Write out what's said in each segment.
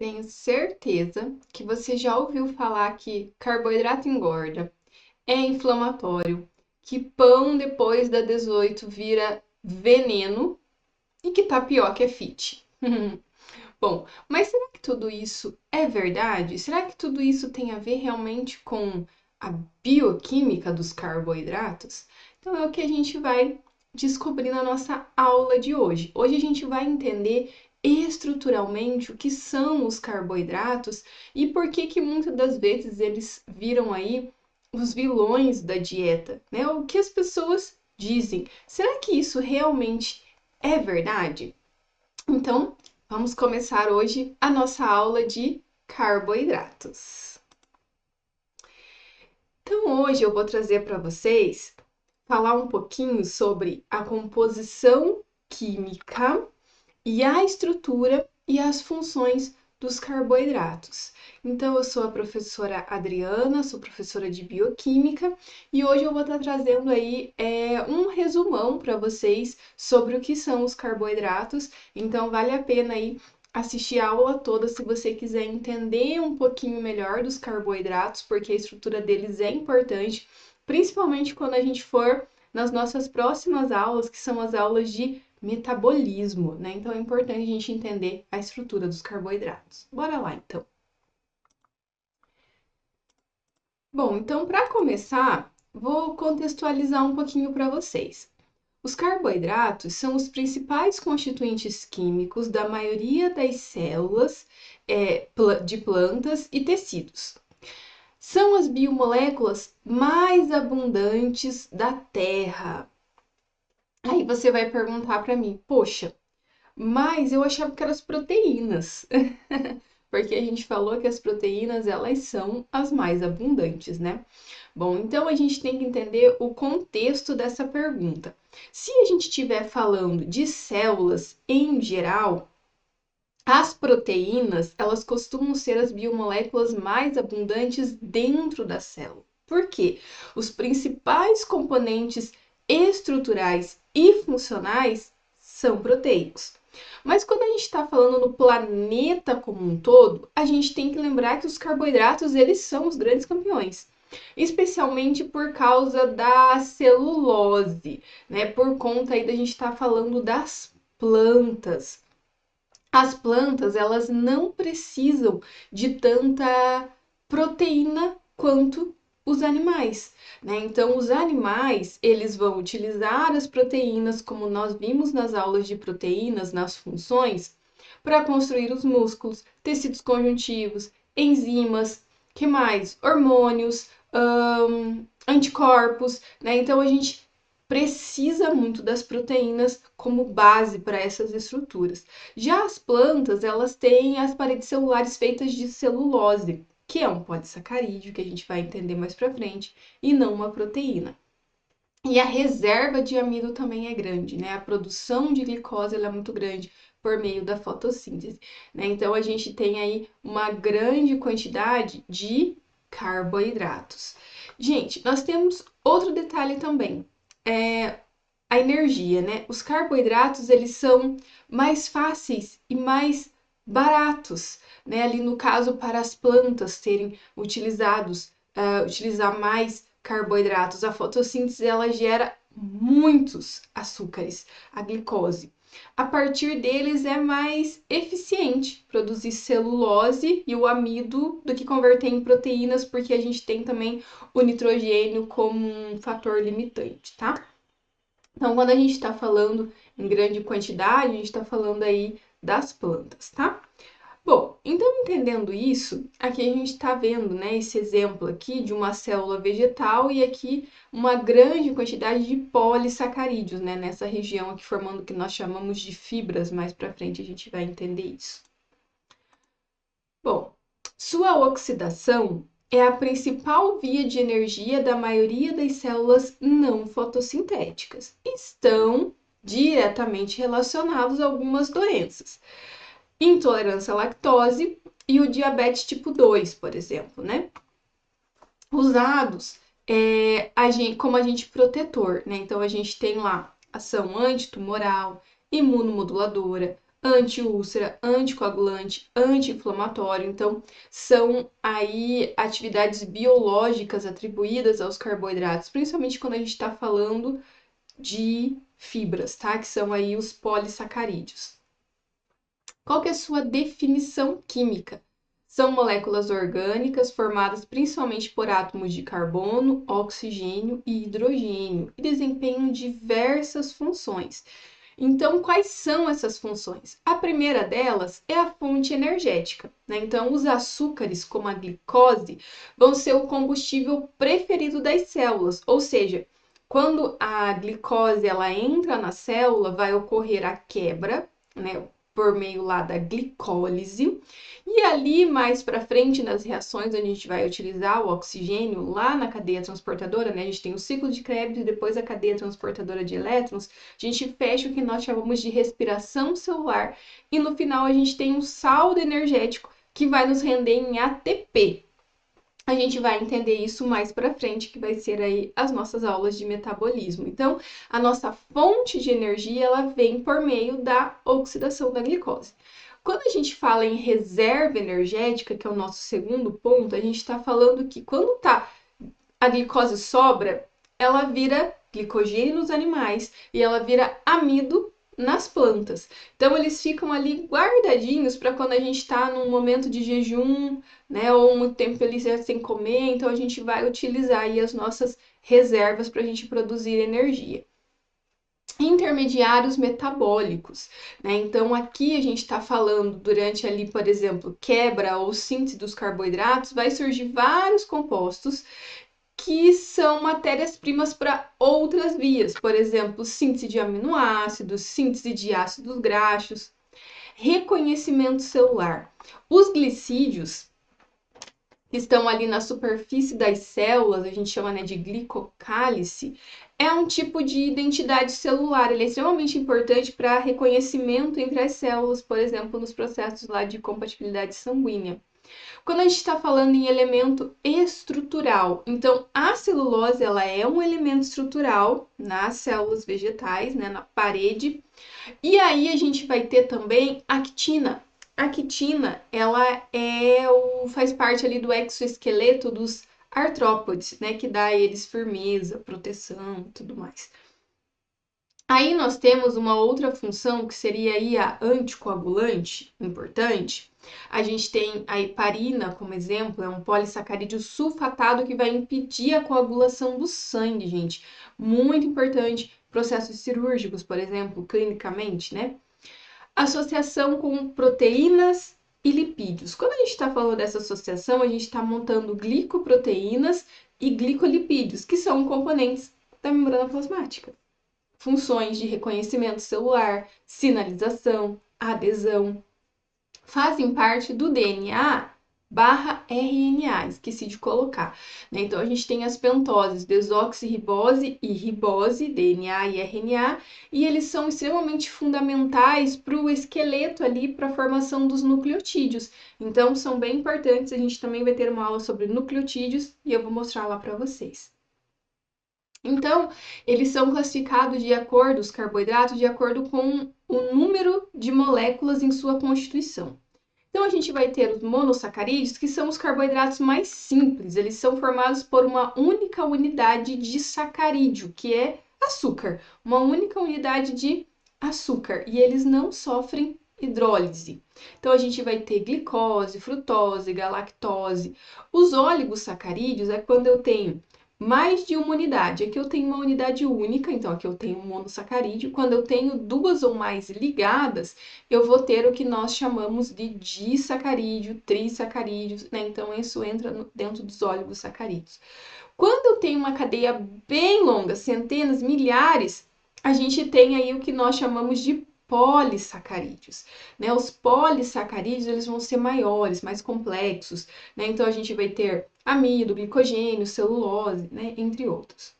Tenho certeza que você já ouviu falar que carboidrato engorda, é inflamatório, que pão depois da 18 vira veneno e que tapioca é fit. Bom, mas será que tudo isso é verdade? Será que tudo isso tem a ver realmente com a bioquímica dos carboidratos? Então é o que a gente vai descobrir na nossa aula de hoje. Hoje a gente vai entender estruturalmente o que são os carboidratos e por que que muitas das vezes eles viram aí os vilões da dieta, né? O que as pessoas dizem. Será que isso realmente é verdade? Então, vamos começar hoje a nossa aula de carboidratos. Então, hoje eu vou trazer para vocês falar um pouquinho sobre a composição química e a estrutura e as funções dos carboidratos. Então, eu sou a professora Adriana, sou professora de bioquímica e hoje eu vou estar trazendo aí um resumão para vocês sobre o que são os carboidratos. Então, vale a pena aí assistir a aula toda se você quiser entender um pouquinho melhor dos carboidratos, porque a estrutura deles é importante, principalmente quando a gente for nas nossas próximas aulas, que são as aulas de metabolismo, né? Então é importante a gente entender a estrutura dos carboidratos. Bora lá, então. Bom, então para começar, vou contextualizar um pouquinho para vocês. Os carboidratos são os principais constituintes químicos da maioria das células de plantas e tecidos. São as biomoléculas mais abundantes da Terra. Aí você vai perguntar para mim, poxa, mas eu achava que eram as proteínas, porque a gente falou que as proteínas elas são as mais abundantes, né? Bom, então a gente tem que entender o contexto dessa pergunta. Se a gente estiver falando de células em geral, as proteínas, elas costumam ser as biomoléculas mais abundantes dentro da célula. Por quê? Os principais componentes estruturais e funcionais são proteicos. Mas quando a gente está falando no planeta como um todo, a gente tem que lembrar que os carboidratos eles são os grandes campeões, especialmente por causa da celulose, né? Por conta aí da gente estar falando das plantas. As plantas, elas não precisam de tanta proteína quanto os animais, né? Então, os animais, eles vão utilizar as proteínas, como nós vimos nas aulas de proteínas, nas funções, para construir os músculos, tecidos conjuntivos, enzimas, que mais? Hormônios, anticorpos, né? Então, a gente precisa muito das proteínas como base para essas estruturas. Já as plantas, elas têm as paredes celulares feitas de celulose, que é um polissacarídeo, que a gente vai entender mais para frente, e não uma proteína. E a reserva de amido também é grande, né? A produção de glicose é muito grande por meio da fotossíntese, né? Então a gente tem aí uma grande quantidade de carboidratos. Gente, nós temos outro detalhe também. A energia, né? Os carboidratos, eles são mais fáceis e mais baratos, né? Ali no caso, para as plantas serem utilizar mais carboidratos. A fotossíntese, ela gera muitos açúcares, a glicose. A partir deles é mais eficiente produzir celulose e o amido do que converter em proteínas, porque a gente tem também o nitrogênio como um fator limitante, tá? Então, quando a gente está falando em grande quantidade, a gente está falando aí das plantas, tá? Bom, então entendendo isso, aqui a gente está vendo, né, esse exemplo aqui de uma célula vegetal e aqui uma grande quantidade de polissacarídeos, né, nessa região aqui formando o que nós chamamos de fibras. Mais para frente a gente vai entender isso. Bom, sua oxidação é a principal via de energia da maioria das células não fotossintéticas. Estão diretamente relacionados a algumas doenças. Intolerância à lactose e o diabetes tipo 2, por exemplo, né? Usados como agente protetor, né? Então a gente tem lá ação antitumoral, imunomoduladora, anti-úlcera, anticoagulante, anti-inflamatório. Então, são aí atividades biológicas atribuídas aos carboidratos, principalmente quando a gente está falando de fibras, tá? Que são aí os polissacarídeos. Qual que é a sua definição química? São moléculas orgânicas formadas principalmente por átomos de carbono, oxigênio e hidrogênio e desempenham diversas funções. Então, quais são essas funções? A primeira delas é a fonte energética, né? Então, os açúcares, como a glicose, vão ser o combustível preferido das células, ou seja, quando a glicose ela entra na célula, vai ocorrer a quebra, né? Por meio lá da glicólise, e ali mais para frente nas reações onde a gente vai utilizar o oxigênio lá na cadeia transportadora, né? A gente tem o ciclo de Krebs e depois a cadeia transportadora de elétrons, a gente fecha o que nós chamamos de respiração celular e no final a gente tem um saldo energético que vai nos render em ATP. A gente vai entender isso mais para frente, que vai ser aí as nossas aulas de metabolismo. Então, a nossa fonte de energia, ela vem por meio da oxidação da glicose. Quando a gente fala em reserva energética, que é o nosso segundo ponto, a gente está falando que quando a glicose sobra, ela vira glicogênio nos animais e ela vira amido nas plantas. Então eles ficam ali guardadinhos para quando a gente está num momento de jejum, né, ou muito tempo ali sem comer, então a gente vai utilizar aí as nossas reservas para a gente produzir energia. Intermediários metabólicos, né? Então aqui a gente está falando durante ali, por exemplo, quebra ou síntese dos carboidratos, vai surgir vários compostos que são matérias-primas para outras vias, por exemplo, síntese de aminoácidos, síntese de ácidos graxos, reconhecimento celular. Os glicídios que estão ali na superfície das células, a gente chama, né, de glicocálice, é um tipo de identidade celular. Ele é extremamente importante para reconhecimento entre as células, por exemplo, nos processos lá de compatibilidade sanguínea. Quando a gente está falando em elemento estrutural, então a celulose ela é um elemento estrutural nas células vegetais, né, na parede. E aí a gente vai ter também a actina. A actina, ela faz parte ali do exoesqueleto dos artrópodes, né, que dá a eles firmeza, proteção e tudo mais. Aí nós temos uma outra função que seria aí a anticoagulante, importante. A gente tem a heparina como exemplo, é um polissacarídeo sulfatado que vai impedir a coagulação do sangue, gente. Muito importante, processos cirúrgicos, por exemplo, clinicamente, né? Associação com proteínas e lipídios. Quando a gente está falando dessa associação, a gente está montando glicoproteínas e glicolipídios, que são componentes da membrana plasmática. Funções de reconhecimento celular, sinalização, adesão, fazem parte do DNA barra RNA, esqueci de colocar, né? Então a gente tem as pentoses, desoxirribose e ribose, DNA e RNA, e eles são extremamente fundamentais para o esqueleto ali, para a formação dos nucleotídeos. Então são bem importantes, a gente também vai ter uma aula sobre nucleotídeos e eu vou mostrar lá para vocês. Então, eles são classificados de acordo, os carboidratos, de acordo com o número de moléculas em sua constituição. Então, a gente vai ter os monossacarídeos, que são os carboidratos mais simples. Eles são formados por uma única unidade de sacarídeo, que é açúcar. Uma única unidade de açúcar. E eles não sofrem hidrólise. Então, a gente vai ter glicose, frutose, galactose. Os oligosacarídeos é quando eu tenho mais de uma unidade. Aqui eu tenho uma unidade única, então aqui eu tenho um monossacarídeo. Quando eu tenho duas ou mais ligadas, eu vou ter o que nós chamamos de disacarídeo, trissacarídeos, né? Então isso entra dentro dos oligosacarídeos. Quando eu tenho uma cadeia bem longa, centenas, milhares, a gente tem aí o que nós chamamos de polissacarídeos, né? Os polissacarídeos, eles vão ser maiores, mais complexos, né? Então a gente vai ter amido, glicogênio, celulose, né? Entre outros.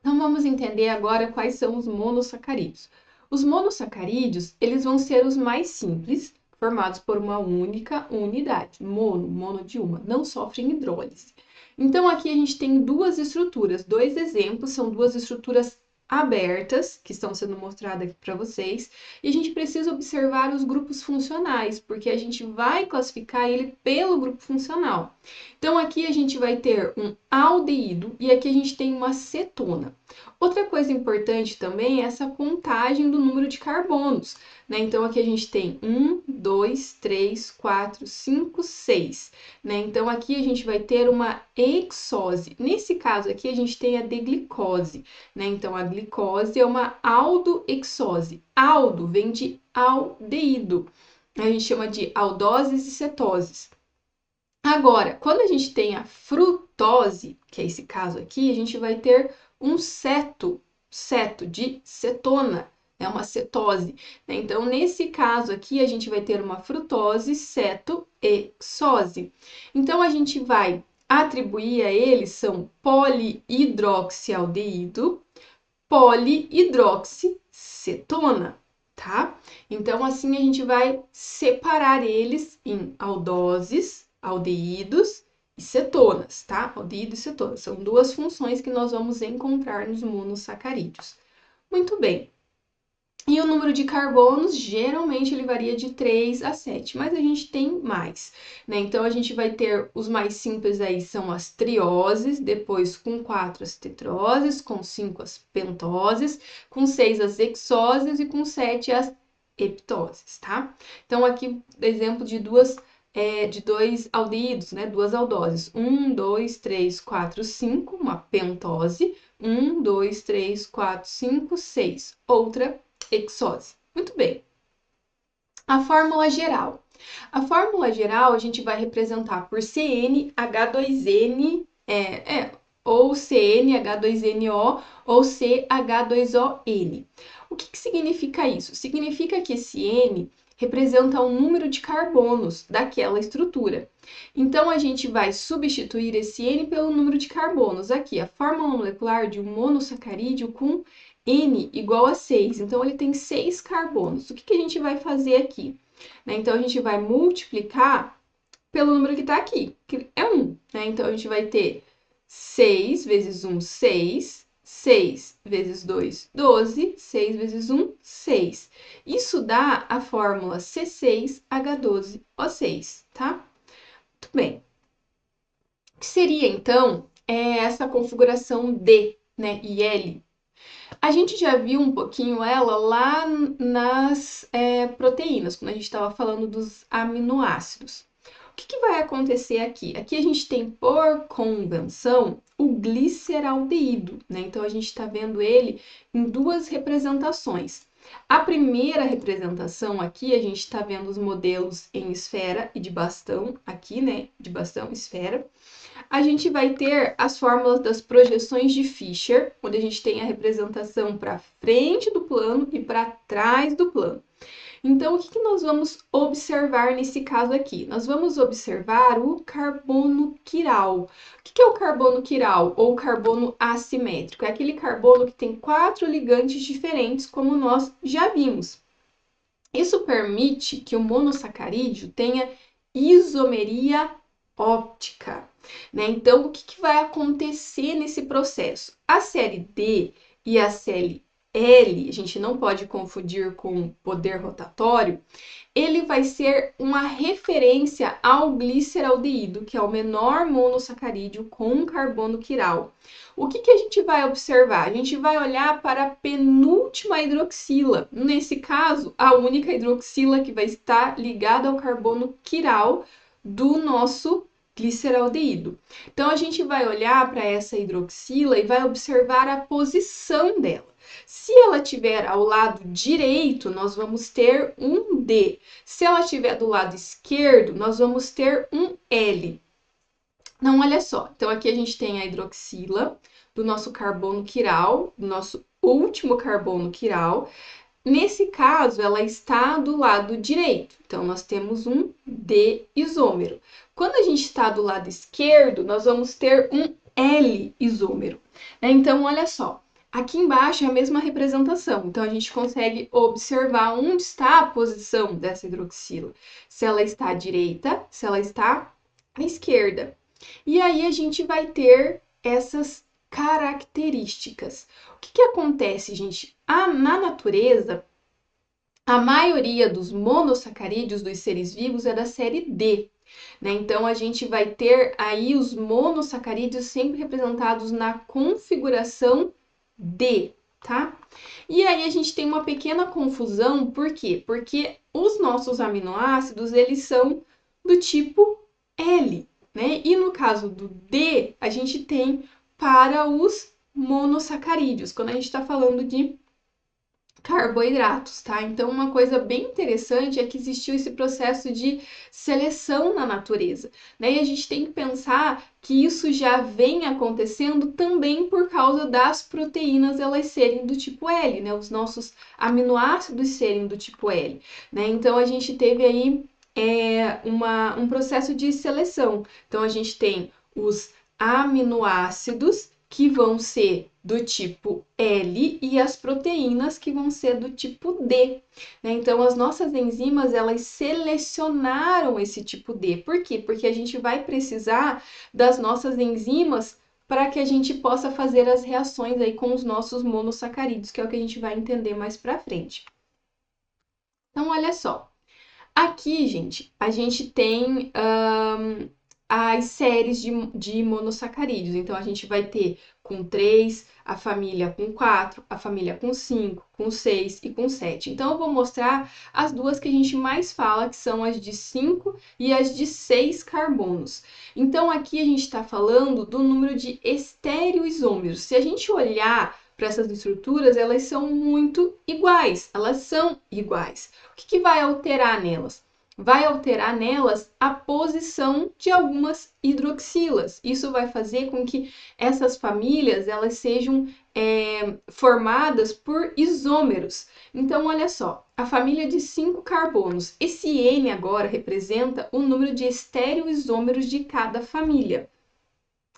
Então vamos entender agora quais são os monossacarídeos. Os monossacarídeos, eles vão ser os mais simples, formados por uma única unidade, mono de uma, não sofrem hidrólise. Então aqui a gente tem duas estruturas, dois exemplos, são duas estruturas abertas, que estão sendo mostradas aqui para vocês, e a gente precisa observar os grupos funcionais, porque a gente vai classificar ele pelo grupo funcional. Então, aqui a gente vai ter um aldeído e aqui a gente tem uma cetona. Outra coisa importante também é essa contagem do número de carbonos, né? Então, aqui a gente tem 1, 2, 3, 4, 5, 6, né? Então, aqui a gente vai ter uma hexose. Nesse caso aqui, a gente tem a deglicose, né? Então, a glicose é uma aldohexose. Aldo vem de aldeído. A gente chama de aldoses e cetoses. Agora, quando a gente tem a frutose, que é esse caso aqui, a gente vai ter um ceto de cetona, é uma cetose, né? Então, nesse caso aqui, a gente vai ter uma frutose, cetoexose. Então, a gente vai atribuir a eles são polihidroxialdeído, polihidroxicetona, tá? Então, assim a gente vai separar eles em aldoses, aldeídos e cetonas, tá? Aldeído e cetona. São duas funções que nós vamos encontrar nos monossacarídeos. Muito bem. E o número de carbonos, geralmente, ele varia de 3 a 7, mas a gente tem mais, né? Então, a gente vai ter os mais simples aí, são as trioses, depois com 4 as tetroses, com 5 as pentoses, com 6 as hexoses e com 7 as heptoses, tá? Então, aqui, exemplo de dois aldeídos, né? Duas aldoses. 1, 2, 3, 4, 5, uma pentose. 1, 2, 3, 4, 5, 6. Outra hexose. Muito bem. A fórmula geral. A fórmula geral a gente vai representar por CnH2n, ou CnH2nO ou CH2ON. O que significa isso? Significa que esse N representa o número de carbonos daquela estrutura. Então, a gente vai substituir esse N pelo número de carbonos. Aqui, a fórmula molecular de um monossacarídeo com N igual a 6. Então, ele tem 6 carbonos. O que a gente vai fazer aqui? Então, a gente vai multiplicar pelo número que está aqui, que é 1. Então, a gente vai ter 6 vezes 1, 6. 6 vezes 2, 12. 6 vezes 1, 6. Isso dá a fórmula C6H12O6, tá? Muito bem. O que seria, então, essa configuração D, né, e L? A gente já viu um pouquinho ela lá nas proteínas, quando a gente estava falando dos aminoácidos. O que vai acontecer aqui? Aqui a gente tem, por convenção, o gliceraldeído, né? Então, a gente está vendo ele em duas representações. A primeira representação aqui, a gente está vendo os modelos em esfera e de bastão, aqui, né? De bastão, esfera. A gente vai ter as fórmulas das projeções de Fischer, onde a gente tem a representação para frente do plano e para trás do plano. Então, o que nós vamos observar nesse caso aqui? Nós vamos observar o carbono quiral. O que é o carbono quiral ou carbono assimétrico? É aquele carbono que tem 4 ligantes diferentes, como nós já vimos. Isso permite que o monossacarídeo tenha isomeria óptica, né? Então, o que vai acontecer nesse processo? A série D e a série L, a gente não pode confundir com poder rotatório, ele vai ser uma referência ao gliceraldeído, que é o menor monossacarídeo com carbono quiral. O que a gente vai observar? A gente vai olhar para a penúltima hidroxila. Nesse caso, a única hidroxila que vai estar ligada ao carbono quiral do nosso gliceraldeído. Então, a gente vai olhar para essa hidroxila e vai observar a posição dela. Se ela estiver ao lado direito, nós vamos ter um D. Se ela estiver do lado esquerdo, nós vamos ter um L. Então, olha só. Então, aqui a gente tem a hidroxila do nosso carbono quiral, do nosso último carbono quiral. Nesse caso, ela está do lado direito. Então, nós temos um D isômero. Quando a gente está do lado esquerdo, nós vamos ter um L isômero. Então, olha só. Aqui embaixo é a mesma representação, então a gente consegue observar onde está a posição dessa hidroxila. Se ela está à direita, se ela está à esquerda. E aí a gente vai ter essas características. O que acontece, gente? Na natureza, a maioria dos monossacarídeos dos seres vivos é da série D, né? Então, a gente vai ter aí os monossacarídeos sempre representados na configuração D, tá? E aí a gente tem uma pequena confusão, por quê? Porque os nossos aminoácidos, eles são do tipo L, né? E no caso do D, a gente tem para os monossacarídeos, quando a gente está falando de carboidratos, tá? Então, uma coisa bem interessante é que existiu esse processo de seleção na natureza, né? E a gente tem que pensar que isso já vem acontecendo também por causa das proteínas elas serem do tipo L, né? Os nossos aminoácidos serem do tipo L, né? Então, a gente teve aí um processo de seleção. Então, a gente tem os aminoácidos que vão ser do tipo L e as proteínas que vão ser do tipo D, né? Então, as nossas enzimas, elas selecionaram esse tipo D. Por quê? Porque a gente vai precisar das nossas enzimas para que a gente possa fazer as reações aí com os nossos monossacarídeos, que é o que a gente vai entender mais para frente. Então, olha só. Aqui, gente, a gente tem as séries de monossacarídeos. Então, a gente vai ter com 3, a família com 4, a família com 5, com 6 e com 7. Então, eu vou mostrar as duas que a gente mais fala, que são as de 5 e as de 6 carbonos. Então, aqui a gente está falando do número de estereoisômeros. Se a gente olhar para essas estruturas, elas são muito iguais. Elas são iguais. O que vai alterar nelas? Vai alterar nelas a posição de algumas hidroxilas. Isso vai fazer com que essas famílias elas sejam formadas por isômeros. Então, olha só, a família de 5 carbonos. Esse N agora representa o número de estereoisômeros de cada família.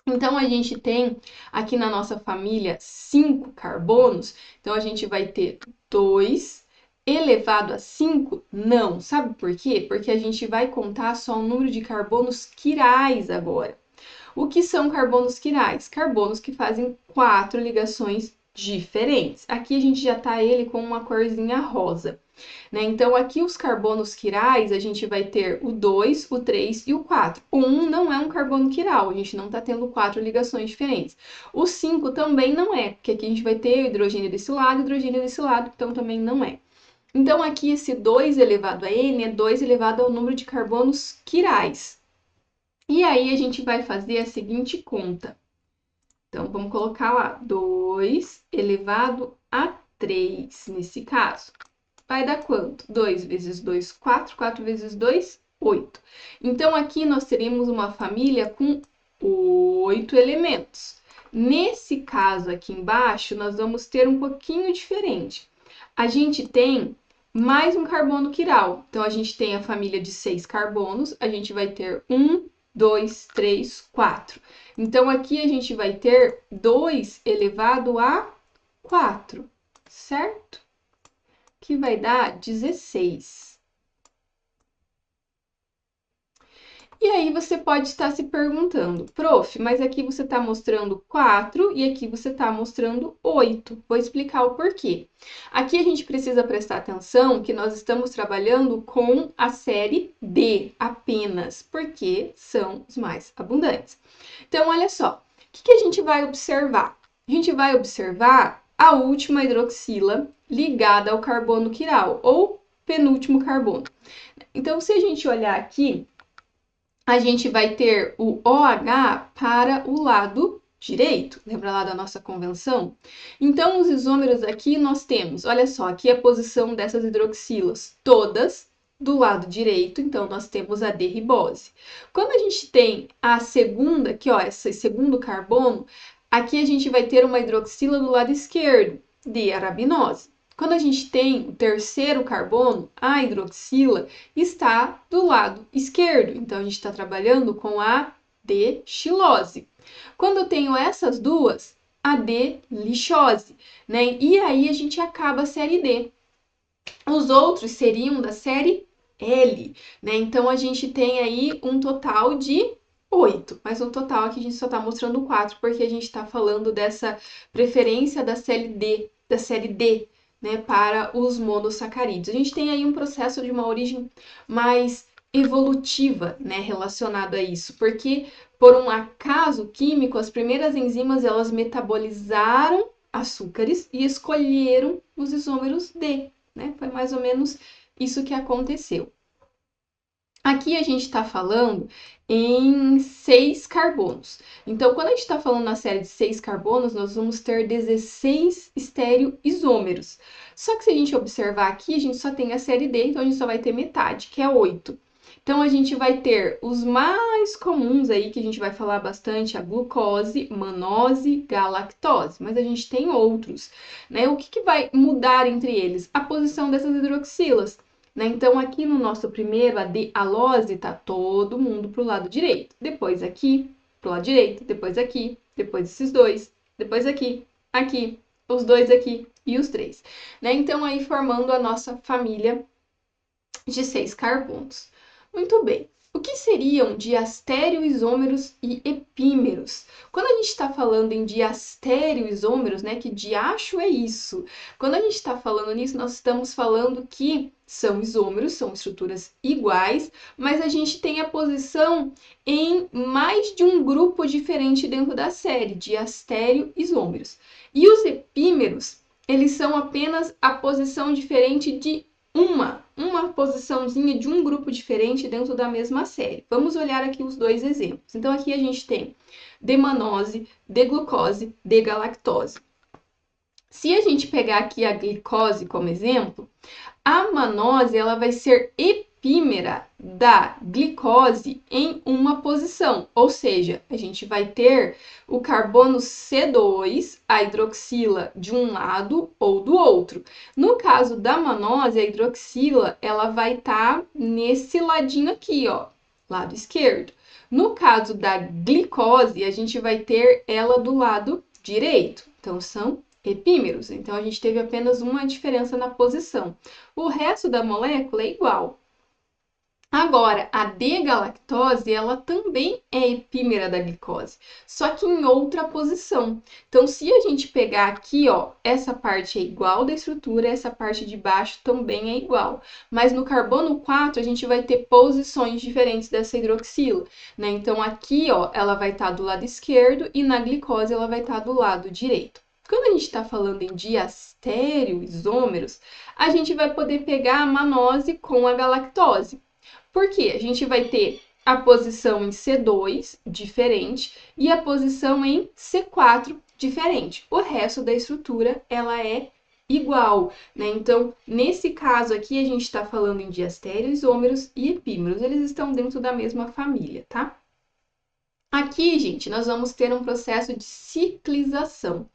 Então, a gente tem aqui na nossa família 5 carbonos, então a gente vai ter 2 elevado a 5? Não. Sabe por quê? Porque a gente vai contar só o número de carbonos quirais agora. O que são carbonos quirais? Carbonos que fazem 4 ligações diferentes. Aqui a gente já tá ele com uma corzinha rosa, né? Então, aqui os carbonos quirais, a gente vai ter o 2, o 3 e o 4. O 1 não é um carbono quiral, a gente não está tendo 4 ligações diferentes. O 5 também não é, porque aqui a gente vai ter hidrogênio desse lado, hidrogênio desse lado, então também não é. Então, aqui esse 2 elevado a N é 2 elevado ao número de carbonos quirais. E aí, a gente vai fazer a seguinte conta. Então, vamos colocar lá 2 elevado a 3, nesse caso. Vai dar quanto? 2 vezes 2, 4. 4 vezes 2, 8. Então, aqui nós teremos uma família com 8 elementos. Nesse caso aqui embaixo, nós vamos ter um pouquinho diferente. A gente tem mais um carbono quiral. Então, a gente tem a família de 6 carbonos. A gente vai ter 1, 2, 3, 4. Então, aqui a gente vai ter 2 elevado a 4, certo? Que vai dar 16. E aí você pode estar se perguntando, prof, mas aqui você está mostrando 4 e aqui você está mostrando 8. Vou explicar o porquê. Aqui a gente precisa prestar atenção que nós estamos trabalhando com a série D apenas, porque são os mais abundantes. Então, olha só, o que a gente vai observar? A gente vai observar a última hidroxila ligada ao carbono quiral, ou penúltimo carbono. Então, se a gente olhar aqui, a gente vai ter o OH para o lado direito. Lembra lá da nossa convenção? Então, os isômeros aqui nós temos, olha só, aqui a posição dessas hidroxilas, todas do lado direito, então nós temos a D-ribose. Quando a gente tem a segunda, aqui ó, esse segundo carbono, aqui a gente vai ter uma hidroxila do lado esquerdo, D-arabinose. Quando a gente tem o terceiro carbono, a hidroxila está do lado esquerdo. Então, a gente está trabalhando com a D-xilose. Quando eu tenho essas duas, a D-lixose, né? E aí a gente acaba a série D. Os outros seriam da série L, né? Então, a gente tem aí um total de 8, mas no total aqui a gente só está mostrando 4, porque a gente está falando dessa preferência da série D, né, para os monossacarídeos. A gente tem aí um processo de uma origem mais evolutiva, né, relacionado a isso, porque por um acaso químico, as primeiras enzimas elas metabolizaram açúcares e escolheram os isômeros D, né? Foi mais ou menos isso que aconteceu. Aqui a gente está falando em 6 carbonos. Então, quando a gente está falando na série de 6 carbonos, nós vamos ter 16 estereoisômeros. Só que se a gente observar aqui, a gente só tem a série D, então a gente só vai ter metade, que é 8. Então, a gente vai ter os mais comuns aí, que a gente vai falar bastante, a glucose, manose, galactose. Mas a gente tem outros, né? O que vai mudar entre eles? A posição dessas hidroxilas. Né? Então, aqui no nosso primeiro, a D-alose, tá todo mundo pro lado direito. Depois aqui, pro lado direito. Depois aqui, depois esses dois. Depois aqui, aqui, os dois aqui e os três. Né? Então, aí formando a nossa família de 6 carbonos. Muito bem. O que seriam diastereoisômeros e epímeros? Quando a gente está falando em diastereoisômeros, né, que diacho é isso? Quando a gente está falando nisso, nós estamos falando que são isômeros, são estruturas iguais, mas a gente tem a posição em mais de um grupo diferente dentro da série, diastereoisômeros. E os epímeros, eles são apenas a posição diferente de uma posiçãozinha de um grupo diferente dentro da mesma série. Vamos olhar aqui os dois exemplos. Então, aqui a gente tem D-manose, D-glucose, D-galactose. Se a gente pegar aqui a glicose como exemplo, a manose ela vai ser epímera da glicose em uma posição, ou seja, a gente vai ter o carbono C2, a hidroxila de um lado ou do outro. No caso da manose, a hidroxila ela vai estar nesse ladinho aqui, ó, lado esquerdo. No caso da glicose, a gente vai ter ela do lado direito. Então, são epímeros. Então, a gente teve apenas uma diferença na posição. O resto da molécula é igual. Agora, a D-galactose, ela também é epímera da glicose, só que em outra posição. Então, se a gente pegar aqui, ó, essa parte é igual da estrutura, essa parte de baixo também é igual. Mas no carbono 4, a gente vai ter posições diferentes dessa hidroxila, né? Então, aqui, ó, ela vai estar do lado esquerdo e na glicose ela vai estar do lado direito. Quando a gente está falando em diastereoisômeros, a gente vai poder pegar a manose com a galactose. Por quê? A gente vai ter a posição em C2 diferente e a posição em C4 diferente. O resto da estrutura ela é igual, né? Então, nesse caso aqui, a gente está falando em diastereoisômeros e epímeros. Eles estão dentro da mesma família, tá? Aqui, gente, nós vamos ter um processo de ciclização.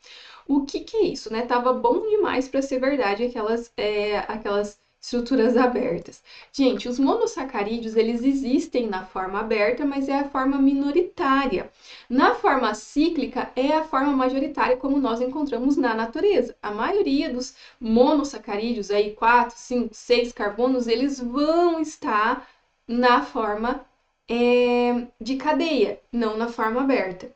O que é isso, né? Tava bom demais para ser verdade aquelas estruturas abertas. Gente, os monossacarídeos, eles existem na forma aberta, mas é a forma minoritária. Na forma cíclica, é a forma majoritária como nós encontramos na natureza. A maioria dos monossacarídeos, aí 4, 5, 6 carbonos, eles vão estar na forma de cadeia, não na forma aberta.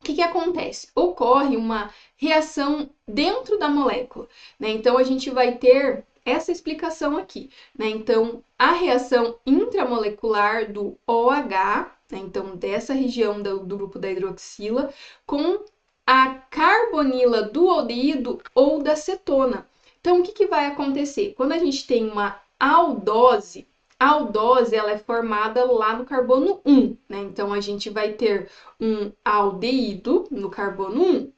O que acontece? Ocorre uma reação dentro da molécula, né? Então, a gente vai ter essa explicação aqui, né? Então, a reação intramolecular do OH, né? Então, dessa região do grupo da hidroxila, com a carbonila do aldeído ou da cetona. Então, o que vai acontecer? Quando a gente tem uma aldose, a aldose ela é formada lá no carbono 1, né? Então, a gente vai ter um aldeído no carbono 1.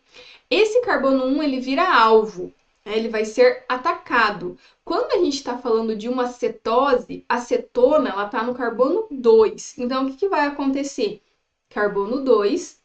Esse carbono 1 ele vira alvo, né? Ele vai ser atacado. Quando a gente está falando de uma cetose, a cetona ela está no carbono 2. Então, o que vai acontecer? Carbono 2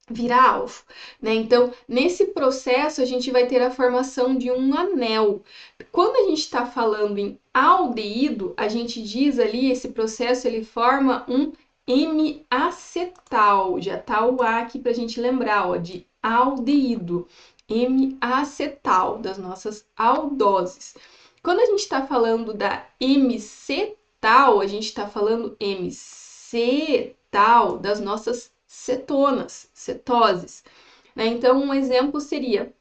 vira alvo, né? Então, nesse processo, a gente vai ter a formação de um anel. Quando a gente está falando em aldeído, a gente diz ali, esse processo, ele forma um M-acetal. Já tá o A aqui pra gente lembrar, ó, de aldeído. M-acetal, das nossas aldoses. Quando a gente está falando da M-cetal, a gente está falando MC acetal das nossas cetonas, cetoses, né? Então, um exemplo seria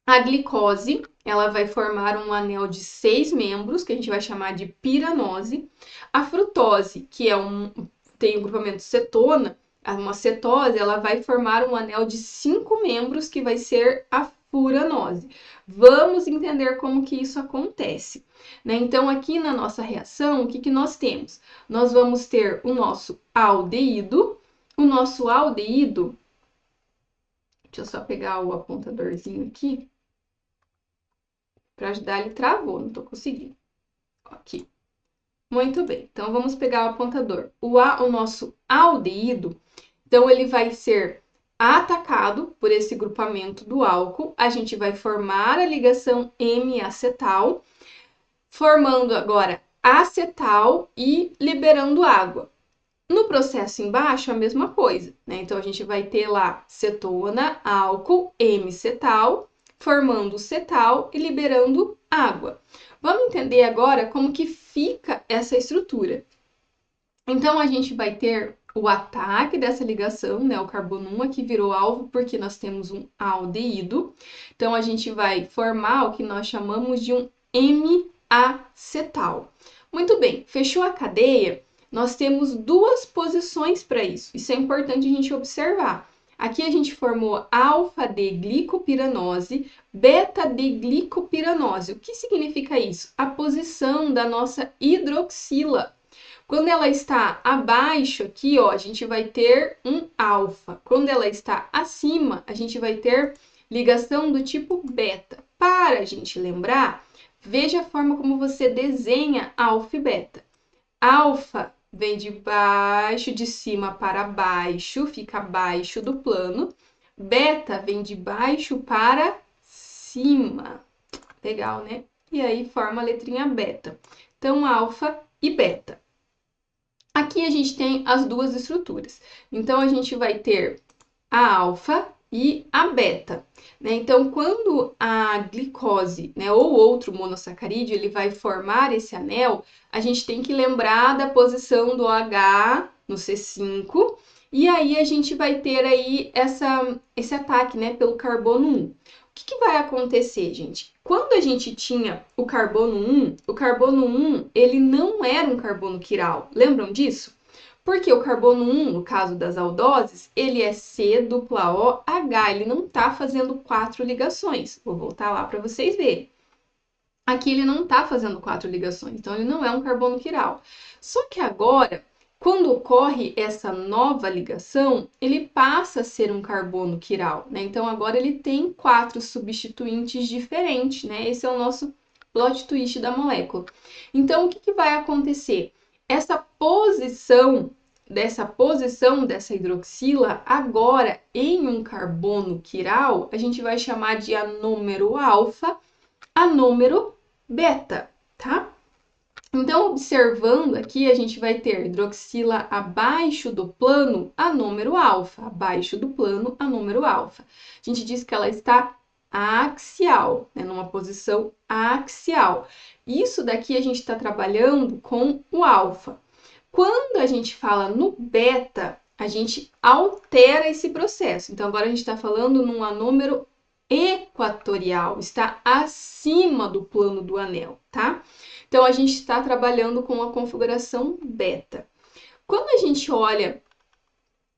a glicose, ela vai formar um anel de 6 membros, que a gente vai chamar de piranose. A frutose, que tem o grupamento cetona, uma cetose, ela vai formar um anel de 5 membros, que vai ser a furanose. Vamos entender como que isso acontece, né? Então, aqui na nossa reação, o que nós temos? Nós vamos ter o nosso aldeído. O nosso aldeído, deixa eu só pegar o apontadorzinho aqui, para ajudar, ele travou, não estou conseguindo. Aqui. Muito bem, então vamos pegar o apontador. O nosso aldeído, então ele vai ser atacado por esse grupamento do álcool. A gente vai formar a ligação M-acetal, formando agora acetal e liberando água. No processo embaixo, a mesma coisa, né? Então a gente vai ter lá cetona, álcool, M-cetal, formando cetal e liberando água. Vamos entender agora como que fica essa estrutura. Então, a gente vai ter o ataque dessa ligação, né? O carbono 1 aqui virou alvo porque nós temos um aldeído. Então, a gente vai formar o que nós chamamos de um M-acetal. Muito bem, fechou a cadeia, nós temos duas posições para isso. Isso é importante a gente observar. Aqui a gente formou alfa-D-glicopiranose, beta-D-glicopiranose. O que significa isso? A posição da nossa hidroxila. Quando ela está abaixo aqui, ó, a gente vai ter um alfa. Quando ela está acima, a gente vai ter ligação do tipo beta. Para a gente lembrar, veja a forma como você desenha alfa e beta. Alfa vem de baixo, de cima para baixo, fica abaixo do plano. Beta vem de baixo para cima. Legal, né? E aí forma a letrinha beta. Então, alfa e beta. Aqui a gente tem as duas estruturas. Então, a gente vai ter a alfa e a beta, né? Então, quando a glicose, né, ou outro monossacarídeo, ele vai formar esse anel, a gente tem que lembrar da posição do OH no C5, e aí a gente vai ter aí esse ataque, né, pelo carbono 1. O que vai acontecer, gente? Quando a gente tinha o carbono 1, ele não era um carbono quiral. Lembram disso? Porque o carbono 1, no caso das aldoses, ele é C-OH, ele não está fazendo 4 ligações. Vou voltar lá para vocês verem. Aqui ele não está fazendo 4 ligações, então ele não é um carbono quiral. Só que agora, quando ocorre essa nova ligação, ele passa a ser um carbono quiral, né? Então agora ele tem 4 substituintes diferentes, né? Esse é o nosso plot twist da molécula. Então o que vai acontecer? Essa posição dessa hidroxila, agora em um carbono quiral, a gente vai chamar de anômero alfa, anômero beta, tá? Então, observando aqui, a gente vai ter hidroxila abaixo do plano, anômero alfa, abaixo do plano, anômero alfa. A gente diz que ela está axial, né, numa posição axial. Isso daqui a gente está trabalhando com o alfa. Quando a gente fala no beta, a gente altera esse processo. Então, agora a gente está falando num anômero equatorial, está acima do plano do anel, tá? Então, a gente está trabalhando com a configuração beta. Quando a gente olha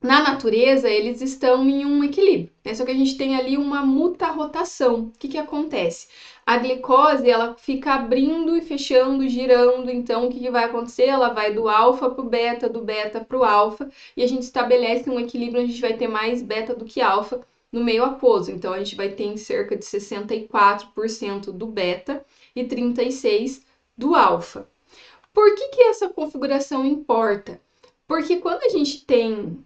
na natureza, eles estão em um equilíbrio, né? Só que a gente tem ali uma mutarrotação. O que acontece? A glicose, ela fica abrindo e fechando, girando. Então, o que vai acontecer? Ela vai do alfa para o beta, do beta para o alfa, e a gente estabelece um equilíbrio onde a gente vai ter mais beta do que alfa no meio aquoso. Então, a gente vai ter em cerca de 64% do beta e 36% do alfa. Por que essa configuração importa? Porque quando a gente tem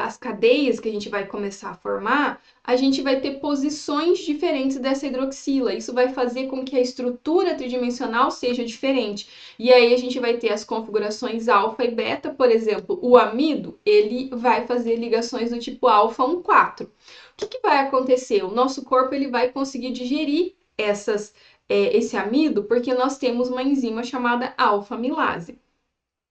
as cadeias que a gente vai começar a formar, a gente vai ter posições diferentes dessa hidroxila. Isso vai fazer com que a estrutura tridimensional seja diferente. E aí a gente vai ter as configurações alfa e beta, por exemplo, o amido, ele vai fazer ligações do tipo alfa 1,4. O que vai acontecer? O nosso corpo ele vai conseguir digerir esse amido porque nós temos uma enzima chamada alfa-amilase.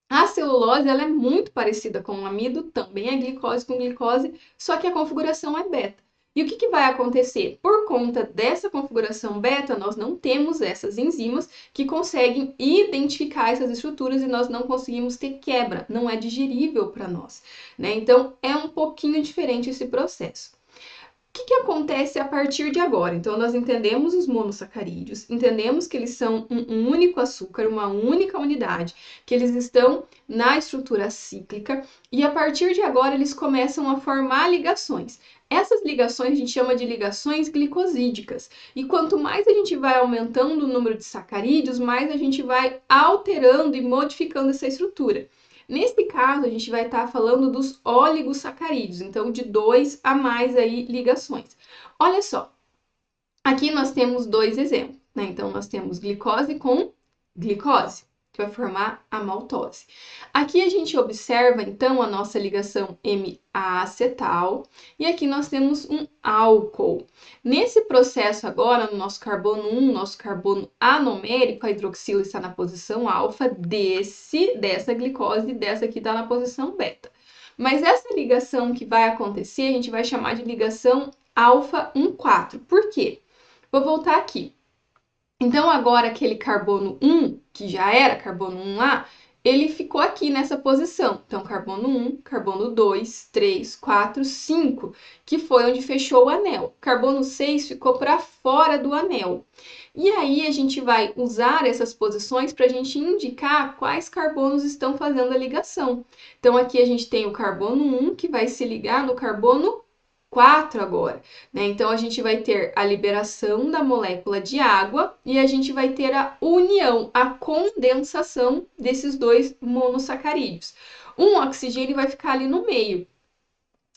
A celulose, ela é muito parecida com o amido, também é glicose com glicose, só que a configuração é beta. E o que vai acontecer? Por conta dessa configuração beta, nós não temos essas enzimas que conseguem identificar essas estruturas e nós não conseguimos ter quebra, não é digerível para nós, né? Então, é um pouquinho diferente esse processo. O que acontece a partir de agora? Então, nós entendemos os monossacarídeos, entendemos que eles são um único açúcar, uma única unidade, que eles estão na estrutura cíclica, e a partir de agora eles começam a formar ligações. Essas ligações a gente chama de ligações glicosídicas, e quanto mais a gente vai aumentando o número de sacarídeos, mais a gente vai alterando e modificando essa estrutura. Nesse caso, a gente vai estar falando dos oligosacarídeos, então de 2 a mais aí ligações. Olha só, aqui nós temos 2 exemplos, né? Então, nós temos glicose com glicose, que vai formar a maltose. Aqui a gente observa, então, a nossa ligação MA-acetal, e aqui nós temos um álcool. Nesse processo agora, no nosso carbono 1, nosso carbono anomérico, a hidroxila está na posição alfa dessa glicose, e dessa aqui está na posição beta. Mas essa ligação que vai acontecer, a gente vai chamar de ligação alfa 1,4. Por quê? Vou voltar aqui. Então, agora aquele carbono 1, que já era carbono 1 lá, ele ficou aqui nessa posição. Então, carbono 1, carbono 2, 3, 4, 5, que foi onde fechou o anel. Carbono 6 ficou para fora do anel. E aí, a gente vai usar essas posições para a gente indicar quais carbonos estão fazendo a ligação. Então, aqui a gente tem o carbono 1, que vai se ligar no carbono 4 agora, né? Então, a gente vai ter a liberação da molécula de água e a gente vai ter a união, a condensação desses 2 monossacarídeos. Um oxigênio vai ficar ali no meio,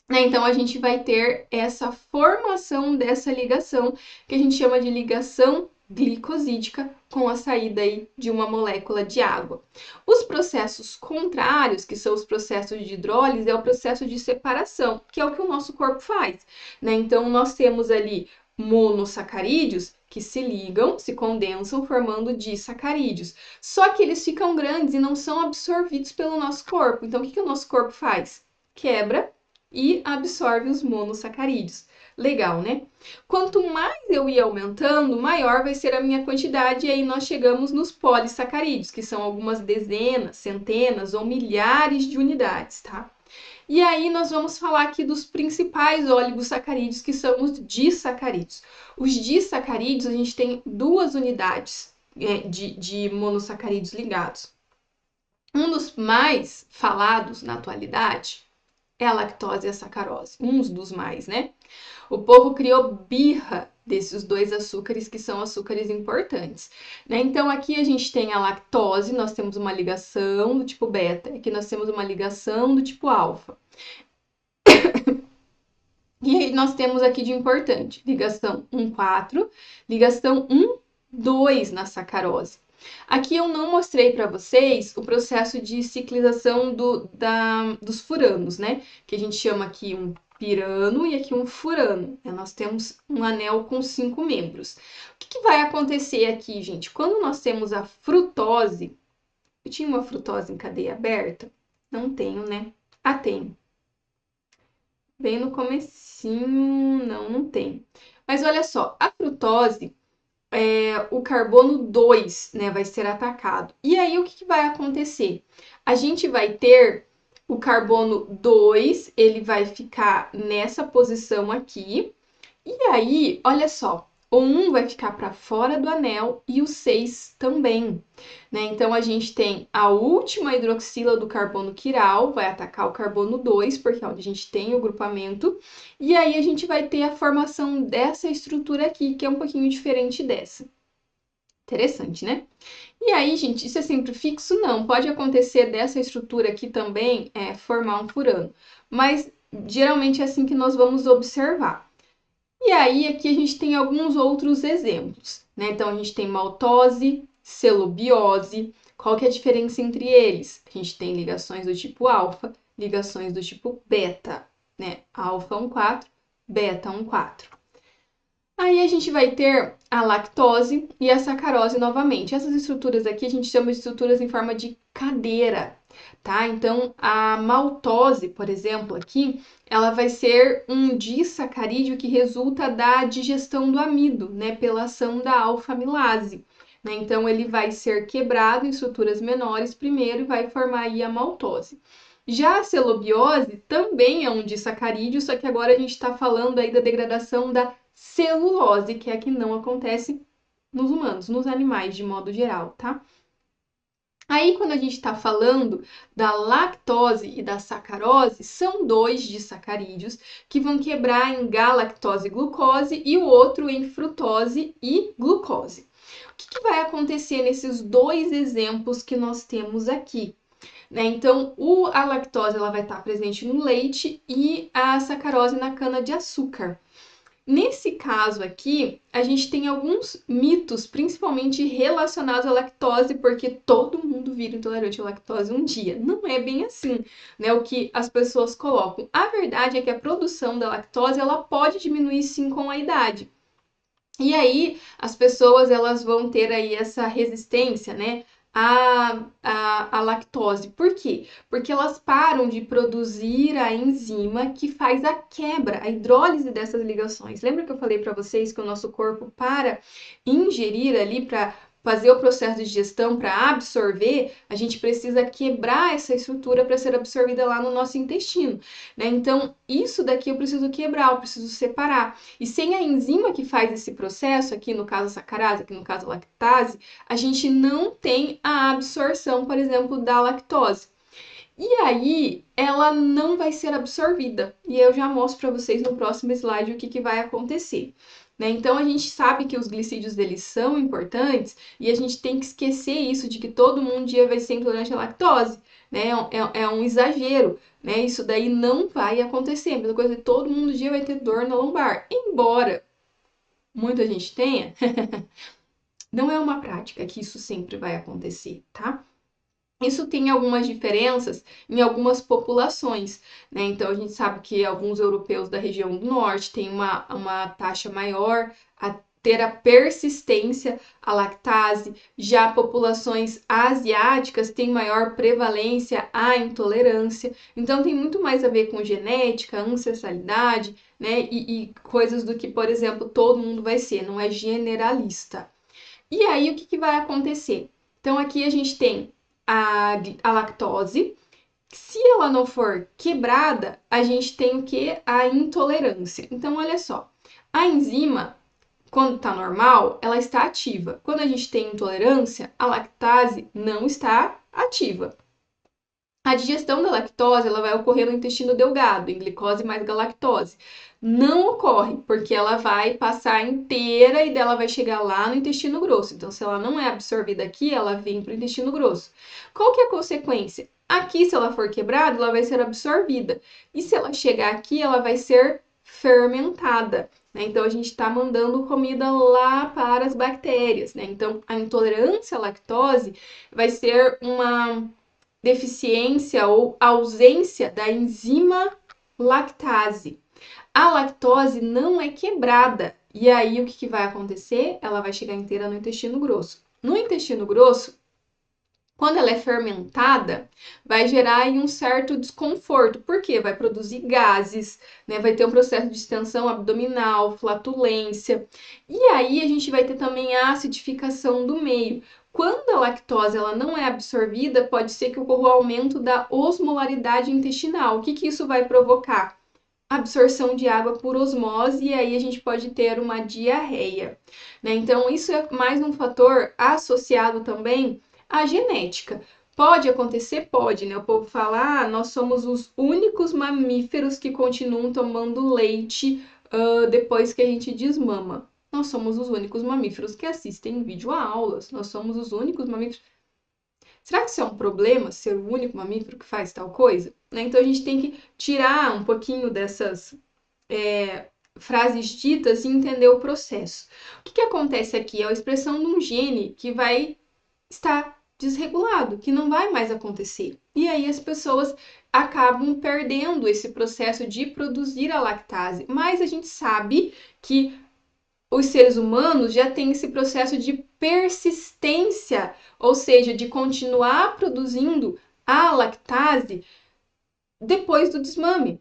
né? Então, a gente vai ter essa formação dessa ligação, que a gente chama de ligação glicosídica, com a saída aí de uma molécula de água. Os processos contrários, que são os processos de hidrólise, é o processo de separação, que é o que o nosso corpo faz, né? Então, nós temos ali monossacarídeos que se ligam, se condensam, formando disacarídeos. Só que eles ficam grandes e não são absorvidos pelo nosso corpo. Então, o que o nosso corpo faz? Quebra e absorve os monossacarídeos. Legal, né? Quanto mais eu ir aumentando, maior vai ser a minha quantidade, e aí nós chegamos nos polissacarídeos, que são algumas dezenas, centenas ou milhares de unidades, tá? E aí nós vamos falar aqui dos principais oligosacarídeos, que são os disacarídeos. Os disacarídeos, a gente tem 2 unidades de monossacarídeos ligados. Um dos mais falados na atualidade é a lactose e a sacarose, uns dos mais, né? O povo criou birra desses 2 açúcares, que são açúcares importantes, né? Então, aqui a gente tem a lactose, nós temos uma ligação do tipo beta, aqui nós temos uma ligação do tipo alfa. E aí nós temos aqui de importante, ligação 1,4, ligação 1,2 na sacarose. Aqui eu não mostrei para vocês o processo de ciclização dos furanos, né? Que a gente chama aqui um pirano e aqui um furano. Nós temos um anel com 5 membros. O que vai acontecer aqui, gente? Quando nós temos a frutose, eu tinha uma frutose em cadeia aberta? Não tenho, né? Ah, tenho. Bem no comecinho, não tem. Mas olha só, a frutose, o carbono 2, né, vai ser atacado. E aí, o que vai acontecer? A gente vai ter o carbono 2, ele vai ficar nessa posição aqui. E aí, olha só, o 1 vai ficar para fora do anel e o 6 também, né? Então, a gente tem a última hidroxila do carbono quiral, vai atacar o carbono 2, porque é onde a gente tem o grupamento. E aí, a gente vai ter a formação dessa estrutura aqui, que é um pouquinho diferente dessa. Interessante, né? E aí, gente, isso é sempre fixo? Não. Pode acontecer dessa estrutura aqui também formar um furano. Mas, geralmente, é assim que nós vamos observar. E aí, aqui a gente tem alguns outros exemplos, né? Então, a gente tem maltose, celobiose. Qual que é a diferença entre eles? A gente tem ligações do tipo alfa, ligações do tipo beta, né? Alfa 1,4, beta 1,4. Aí a gente vai ter a lactose e a sacarose novamente. Essas estruturas aqui a gente chama de estruturas em forma de cadeira. tá? Então, a maltose, por exemplo, aqui, ela vai ser um disacarídeo que resulta da digestão do amido, né, pela ação da alfa-amilase. Né? Então, ele vai ser quebrado em estruturas menores primeiro e vai formar aí a maltose. Já a celobiose também é um disacarídeo, só que agora a gente está falando aí da degradação da celulose, que é a que não acontece nos humanos, nos animais de modo geral, tá? Aí, quando a gente está falando da lactose e da sacarose, são dois disacarídeos que vão quebrar em galactose e glucose e o outro em frutose e glucose. O que vai acontecer nesses dois exemplos que nós temos aqui? Né? Então, a lactose ela vai estar presente no leite e a sacarose na cana-de-açúcar. Nesse caso aqui, a gente tem alguns mitos, principalmente relacionados à lactose, porque todo mundo vira intolerante à lactose um dia. Não é bem assim, né? O que as pessoas colocam. A verdade é que a produção da lactose ela pode diminuir sim com a idade. E aí as pessoas elas vão ter aí essa resistência, né? A lactose. Por quê? Porque elas param de produzir a enzima que faz a quebra, a hidrólise dessas ligações. Lembra que eu falei para vocês que o nosso corpo para ingerir ali para fazer o processo de digestão, para absorver, a gente precisa quebrar essa estrutura para ser absorvida lá no nosso intestino, né? Então, isso daqui eu preciso quebrar, eu preciso separar. E sem a enzima que faz esse processo, aqui no caso a sacarase, aqui no caso a lactase, a gente não tem a absorção, por exemplo, da lactose. E aí, ela não vai ser absorvida. E eu já mostro para vocês no próximo slide o que vai acontecer. Né? Então, a gente sabe que os glicídios deles são importantes e a gente tem que esquecer isso de que todo mundo um dia vai ser intolerante à lactose. Né? É um exagero. Né? Isso daí não vai acontecer. A mesma coisa, todo mundo um dia vai ter dor na lombar. Embora muita gente tenha, não é uma prática que isso sempre vai acontecer, tá? Isso tem algumas diferenças em algumas populações, né? Então, a gente sabe que alguns europeus da região do norte têm uma taxa maior a ter a persistência à lactase, já populações asiáticas têm maior prevalência à intolerância. Então, tem muito mais a ver com genética, ancestralidade, né? E coisas do que, por exemplo, todo mundo vai ser, não é generalista. E aí, o que vai acontecer? Então, aqui a gente tem a lactose. Se ela não for quebrada, a gente tem o que? A intolerância. Então, olha só. A enzima, quando está normal, ela está ativa. Quando a gente tem intolerância, a lactase não está ativa. A digestão da lactose ela vai ocorrer no intestino delgado, em glicose mais galactose. Não ocorre, porque ela vai passar inteira e dela vai chegar lá no intestino grosso. Então, se ela não é absorvida aqui, ela vem para o intestino grosso. Qual que é a consequência? Aqui, se ela for quebrada, ela vai ser absorvida. E se ela chegar aqui, ela vai ser fermentada. Né? Então, a gente está mandando comida lá para as bactérias. Né? Então, a intolerância à lactose vai ser uma deficiência ou ausência da enzima lactase. A lactose não é quebrada. E aí o que vai acontecer? Ela vai chegar inteira no intestino grosso. No intestino grosso, quando ela é fermentada, vai gerar aí um certo desconforto. Por quê? Vai produzir gases, né? Vai ter um processo de distensão abdominal, flatulência. E aí a gente vai ter também a acidificação do meio. Quando a lactose ela não é absorvida, pode ser que ocorra o aumento da osmolaridade intestinal. O que isso vai provocar? Absorção de água por osmose e aí a gente pode ter uma diarreia. Né? Então, isso é mais um fator associado também à genética. Pode acontecer? Pode, né? O povo fala, nós somos os únicos mamíferos que continuam tomando leite depois que a gente desmama. Nós somos os únicos mamíferos que assistem videoaulas. Nós somos os únicos mamíferos. Será que isso é um problema, ser o único mamífero que faz tal coisa? Né? Então a gente tem que tirar um pouquinho dessas frases ditas e entender o processo. O que acontece aqui? É a expressão de um gene que vai estar desregulado, que não vai mais acontecer. E aí as pessoas acabam perdendo esse processo de produzir a lactase. Mas a gente sabe que os seres humanos já têm esse processo de persistência, ou seja, de continuar produzindo a lactase depois do desmame.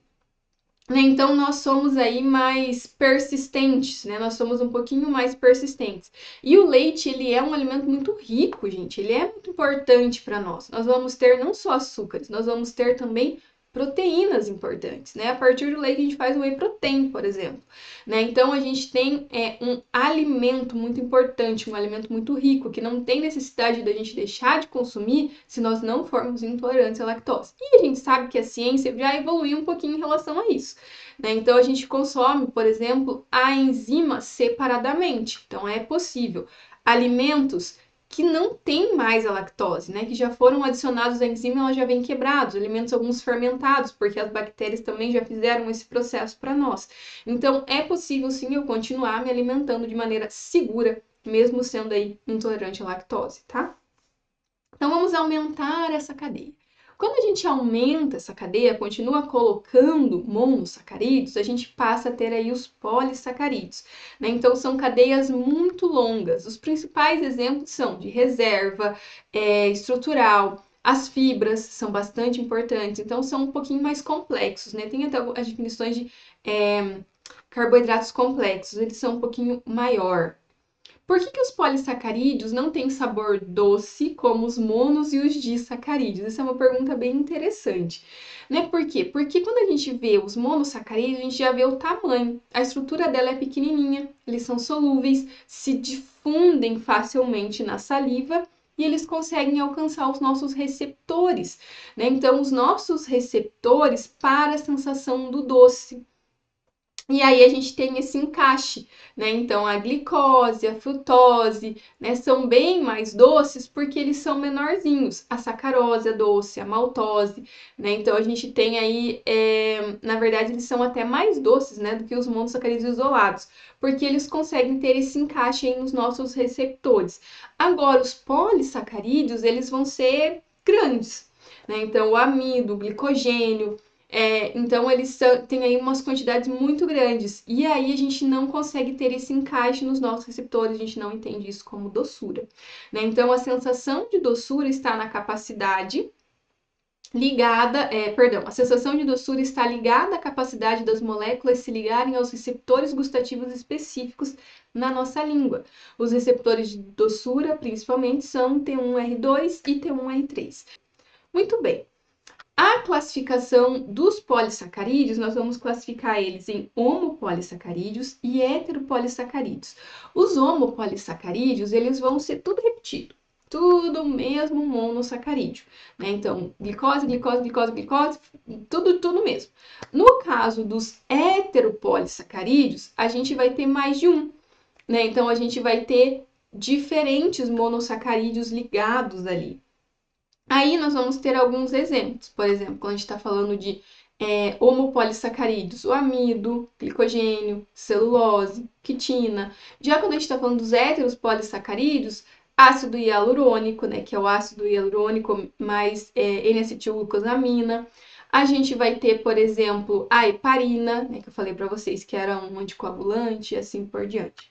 Então, nós somos aí mais persistentes, né? Nós somos um pouquinho mais persistentes. E o leite, ele é um alimento muito rico, gente. Ele é muito importante para nós. Nós vamos ter não só açúcares, nós vamos ter também proteínas importantes, né? A partir do leite a gente faz o whey protein, por exemplo, né? Então a gente tem um alimento muito importante, um alimento muito rico, que não tem necessidade da gente deixar de consumir se nós não formos intolerantes à lactose. E a gente sabe que a ciência já evoluiu um pouquinho em relação a isso, né? Então a gente consome, por exemplo, a enzima separadamente. Então é possível alimentos que não tem mais a lactose, né? Que já foram adicionados à enzima, ela já vem quebrados, alimentos alguns fermentados, porque as bactérias também já fizeram esse processo para nós. Então é possível sim eu continuar me alimentando de maneira segura, mesmo sendo aí intolerante à lactose, tá? Então vamos aumentar essa cadeia. Quando a gente aumenta essa cadeia, continua colocando monossacarídeos, a gente passa a ter aí os polissacarídeos, né? Então são cadeias muito longas. Os principais exemplos são de reserva, estrutural, as fibras são bastante importantes, então são um pouquinho mais complexos, né? Tem até as definições de carboidratos complexos, eles são um pouquinho maior. Por que os polissacarídeos não têm sabor doce como os monos e os disacarídeos? Essa é uma pergunta bem interessante, né? Por quê? Porque quando a gente vê os monossacarídeos, a gente já vê o tamanho. A estrutura dela é pequenininha, eles são solúveis, se difundem facilmente na saliva e eles conseguem alcançar os nossos receptores, né? Então, os nossos receptores para a sensação do doce. E aí a gente tem esse encaixe, né? Então a glicose, a frutose, né, são bem mais doces porque eles são menorzinhos. A sacarose é doce, a maltose, né? Então a gente tem aí, na verdade, eles são até mais doces, né, do que os monossacarídeos isolados, porque eles conseguem ter esse encaixe aí nos nossos receptores. Agora, os polissacarídeos, eles vão ser grandes, né? Então o amido, o glicogênio, então eles têm aí umas quantidades muito grandes. E aí a gente não consegue ter esse encaixe nos nossos receptores, a gente não entende isso como doçura, né? Então a sensação de doçura está na capacidade a sensação de doçura está ligada à capacidade das moléculas se ligarem aos receptores gustativos específicos na nossa língua. Os receptores de doçura, principalmente, são T1R2 e T1R3. Muito bem. A classificação dos polissacarídeos, nós vamos classificar eles em homopolissacarídeos e heteropolissacarídeos. Os homopolissacarídeos, eles vão ser tudo repetido, tudo mesmo monossacarídeo, né? Então, glicose, glicose, glicose, glicose, tudo mesmo. No caso dos heteropolissacarídeos, a gente vai ter mais de um, né? Então, a gente vai ter diferentes monossacarídeos ligados ali. Aí nós vamos ter alguns exemplos. Por exemplo, quando a gente está falando de homopolissacarídeos, o amido, glicogênio, celulose, quitina. Já quando a gente está falando dos heteros polissacarídeos, ácido hialurônico, né, que é o ácido hialurônico mais N-acetilglucosamina. A gente vai ter, por exemplo, a heparina, né, que eu falei para vocês que era um anticoagulante e assim por diante.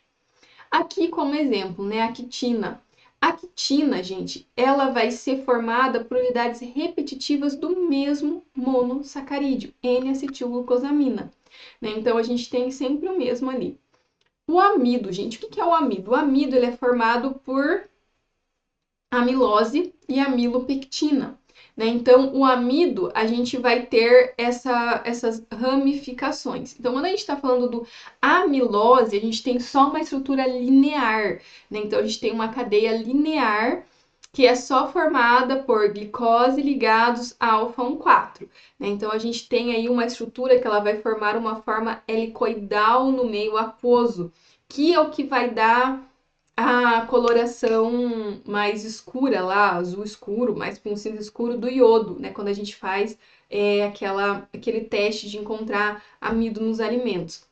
Aqui como exemplo, né, a quitina. A quitina, gente, ela vai ser formada por unidades repetitivas do mesmo monossacarídeo, N-acetilglucosamina, né? Então a gente tem sempre o mesmo ali. O amido, gente, o que é o amido? O amido ele é formado por amilose e amilopectina, né? Então, o amido, a gente vai ter essas ramificações. Então, quando a gente está falando do amilose, a gente tem só uma estrutura linear, né? Então, a gente tem uma cadeia linear que é só formada por glicose ligados a alfa-1,4, né? Então, a gente tem aí uma estrutura que ela vai formar uma forma helicoidal no meio aquoso, que é o que vai dar a coloração mais escura lá, azul escuro, mais para um cinza escuro do iodo, né? Quando a gente faz aquele teste de encontrar amido nos alimentos.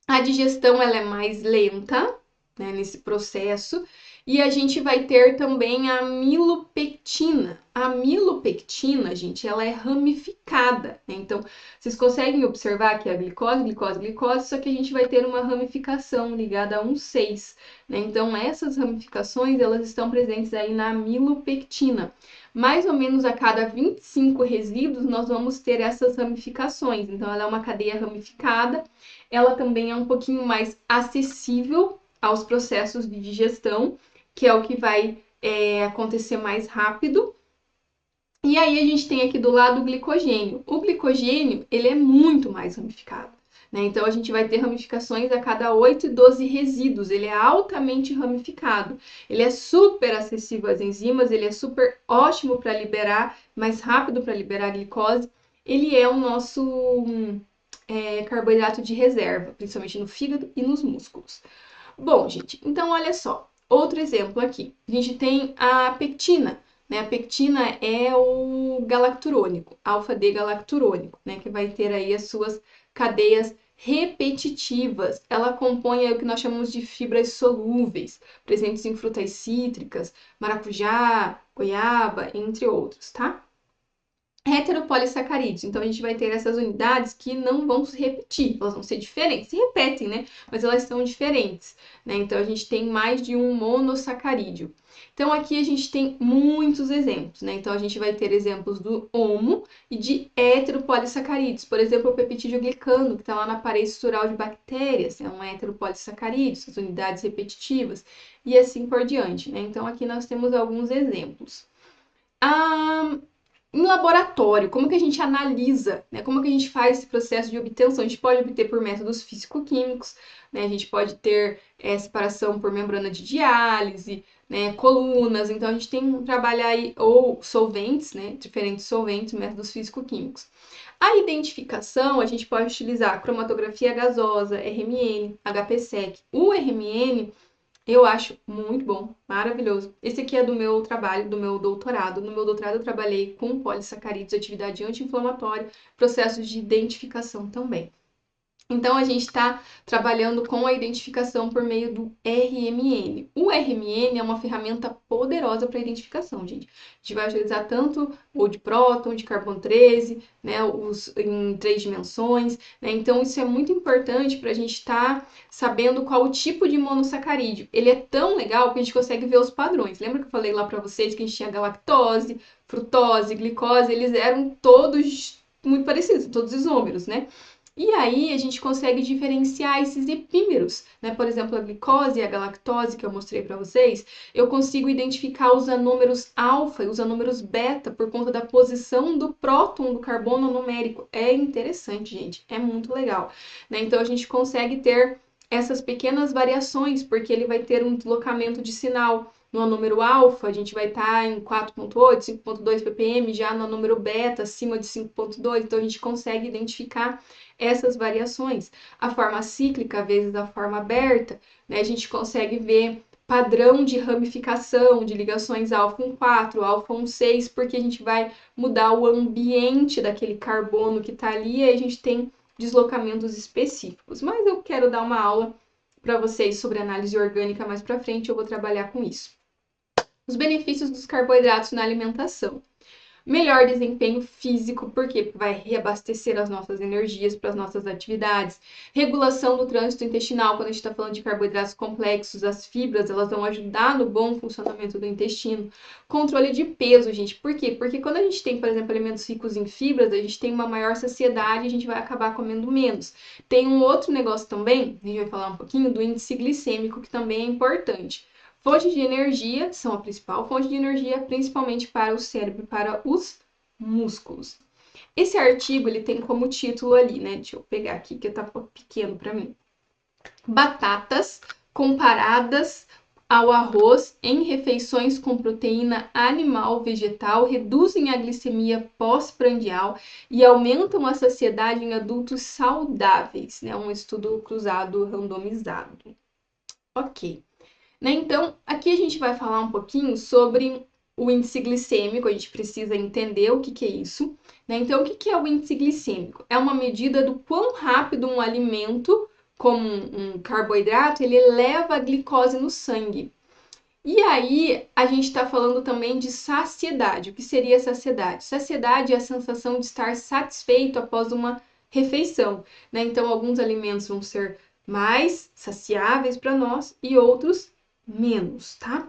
A digestão ela é mais lenta, né, nesse processo, E a gente vai ter também a amilopectina. A amilopectina, gente, ela é ramificada, né? Então, vocês conseguem observar que é a glicose, glicose, glicose, só que a gente vai ter uma ramificação ligada a um 6, né? Então, essas ramificações, elas estão presentes aí na amilopectina. Mais ou menos a cada 25 resíduos, nós vamos ter essas ramificações. Então, ela é uma cadeia ramificada. Ela também é um pouquinho mais acessível aos processos de digestão, que é o que vai acontecer mais rápido. E aí a gente tem aqui do lado o glicogênio. O glicogênio, ele é muito mais ramificado, né? Então a gente vai ter ramificações a cada 8 e 12 resíduos. Ele é altamente ramificado. Ele é super acessível às enzimas, ele é super ótimo para liberar, mais rápido para liberar a glicose. Ele é o nosso carboidrato de reserva, principalmente no fígado e nos músculos. Bom, gente, então olha só. Outro exemplo aqui. A gente tem a pectina, né? A pectina é o galacturônico, alfa-D-galacturônico, né? Que vai ter aí as suas cadeias repetitivas. Ela compõe aí o que nós chamamos de fibras solúveis, presentes em frutas cítricas, maracujá, goiaba, entre outros, tá? Heteropolissacarídeos. Então, a gente vai ter essas unidades que não vão se repetir, elas vão ser diferentes. Se repetem, né? Mas elas são diferentes, né? Então, a gente tem mais de um monossacarídeo. Então, aqui a gente tem muitos exemplos, né? Então, a gente vai ter exemplos do homo e de heteropolissacarídeos. Por exemplo, o peptídeo glicano, que está lá na parede estrutural de bactérias, é um heteropolissacarídeo, essas unidades repetitivas, e assim por diante, né? Então, aqui nós temos alguns exemplos. Em laboratório, como que a gente analisa, né? Como que a gente faz esse processo de obtenção? A gente pode obter por métodos físico-químicos, né? A gente pode ter separação por membrana de diálise, né? Colunas, então a gente tem que trabalhar aí, ou solventes, né? Diferentes solventes, métodos físico-químicos. A identificação, a gente pode utilizar cromatografia gasosa, RMN, HPSEC. O RMN eu acho muito bom, maravilhoso. Esse aqui é do meu trabalho, do meu doutorado. No meu doutorado eu trabalhei com polissacarídeos, atividade anti-inflamatória, processos de identificação também. Então, a gente está trabalhando com a identificação por meio do RMN. O RMN é uma ferramenta poderosa para identificação, gente. A gente vai utilizar tanto o de próton, de carbono 13, né, em 3 dimensões, né? Então, isso é muito importante para a gente estar sabendo qual o tipo de monossacarídeo. Ele é tão legal que a gente consegue ver os padrões. Lembra que eu falei lá para vocês que a gente tinha galactose, frutose, glicose? Eles eram todos muito parecidos, todos isômeros, né? E aí a gente consegue diferenciar esses epímeros, né? Por exemplo, a glicose e a galactose que eu mostrei para vocês, eu consigo identificar os anômeros alfa e os anômeros beta por conta da posição do próton do carbono numérico. É interessante, gente, é muito legal, né? Então a gente consegue ter essas pequenas variações, porque ele vai ter um deslocamento de sinal. No número alfa, a gente vai estar em 4.8, 5.2 ppm, já no número beta, acima de 5.2, então a gente consegue identificar essas variações. A forma cíclica vezes a forma aberta, né? A gente consegue ver padrão de ramificação de ligações alfa 1,4, alfa 1,6, porque a gente vai mudar o ambiente daquele carbono que está ali e a gente tem deslocamentos específicos. Mas eu quero dar uma aula para vocês sobre análise orgânica mais para frente, eu vou trabalhar com isso. Os benefícios dos carboidratos na alimentação. Melhor desempenho físico, por quê? Porque vai reabastecer as nossas energias para as nossas atividades. Regulação do trânsito intestinal, quando a gente está falando de carboidratos complexos, as fibras, elas vão ajudar no bom funcionamento do intestino. Controle de peso, gente, por quê? Porque quando a gente tem, por exemplo, alimentos ricos em fibras, a gente tem uma maior saciedade e a gente vai acabar comendo menos. Tem um outro negócio também, a gente vai falar um pouquinho do índice glicêmico, que também é importante. Fontes de energia são a principal fonte de energia, principalmente para o cérebro e para os músculos. Esse artigo ele tem como título ali, né? Deixa eu pegar aqui que tá pequeno para mim. Batatas comparadas ao arroz em refeições com proteína animal vegetal reduzem a glicemia pós-prandial e aumentam a saciedade em adultos saudáveis, né? Um estudo cruzado randomizado. Ok. Né? Então, aqui a gente vai falar um pouquinho sobre o índice glicêmico, a gente precisa entender o que é isso. Né? Então, o que é o índice glicêmico? É uma medida do quão rápido um alimento, como um carboidrato, ele eleva a glicose no sangue. E aí, a gente está falando também de saciedade. O que seria saciedade? Saciedade é a sensação de estar satisfeito após uma refeição, né? Então, alguns alimentos vão ser mais saciáveis para nós e outros menos, tá?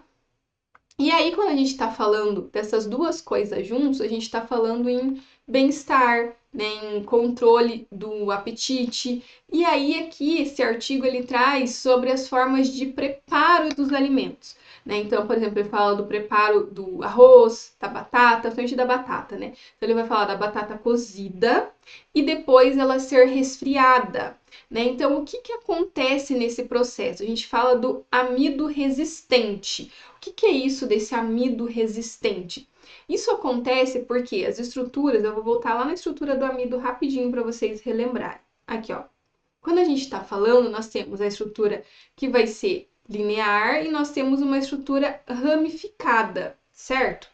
E aí, quando a gente está falando dessas duas coisas juntos, a gente está falando em bem-estar, né, em controle do apetite. E aí, aqui, esse artigo ele traz sobre as formas de preparo dos alimentos. Né? Então, por exemplo, ele fala do preparo do arroz, da batata, frente da batata, né? Então, ele vai falar da batata cozida e depois ela ser resfriada. Né? Então, o que, que acontece nesse processo? A gente fala do amido resistente. O que, que é isso desse amido resistente? Isso acontece porque as estruturas, eu vou voltar lá na estrutura do amido rapidinho para vocês relembrarem. Aqui, ó. Quando a gente está falando, nós temos a estrutura que vai ser linear e nós temos uma estrutura ramificada, certo?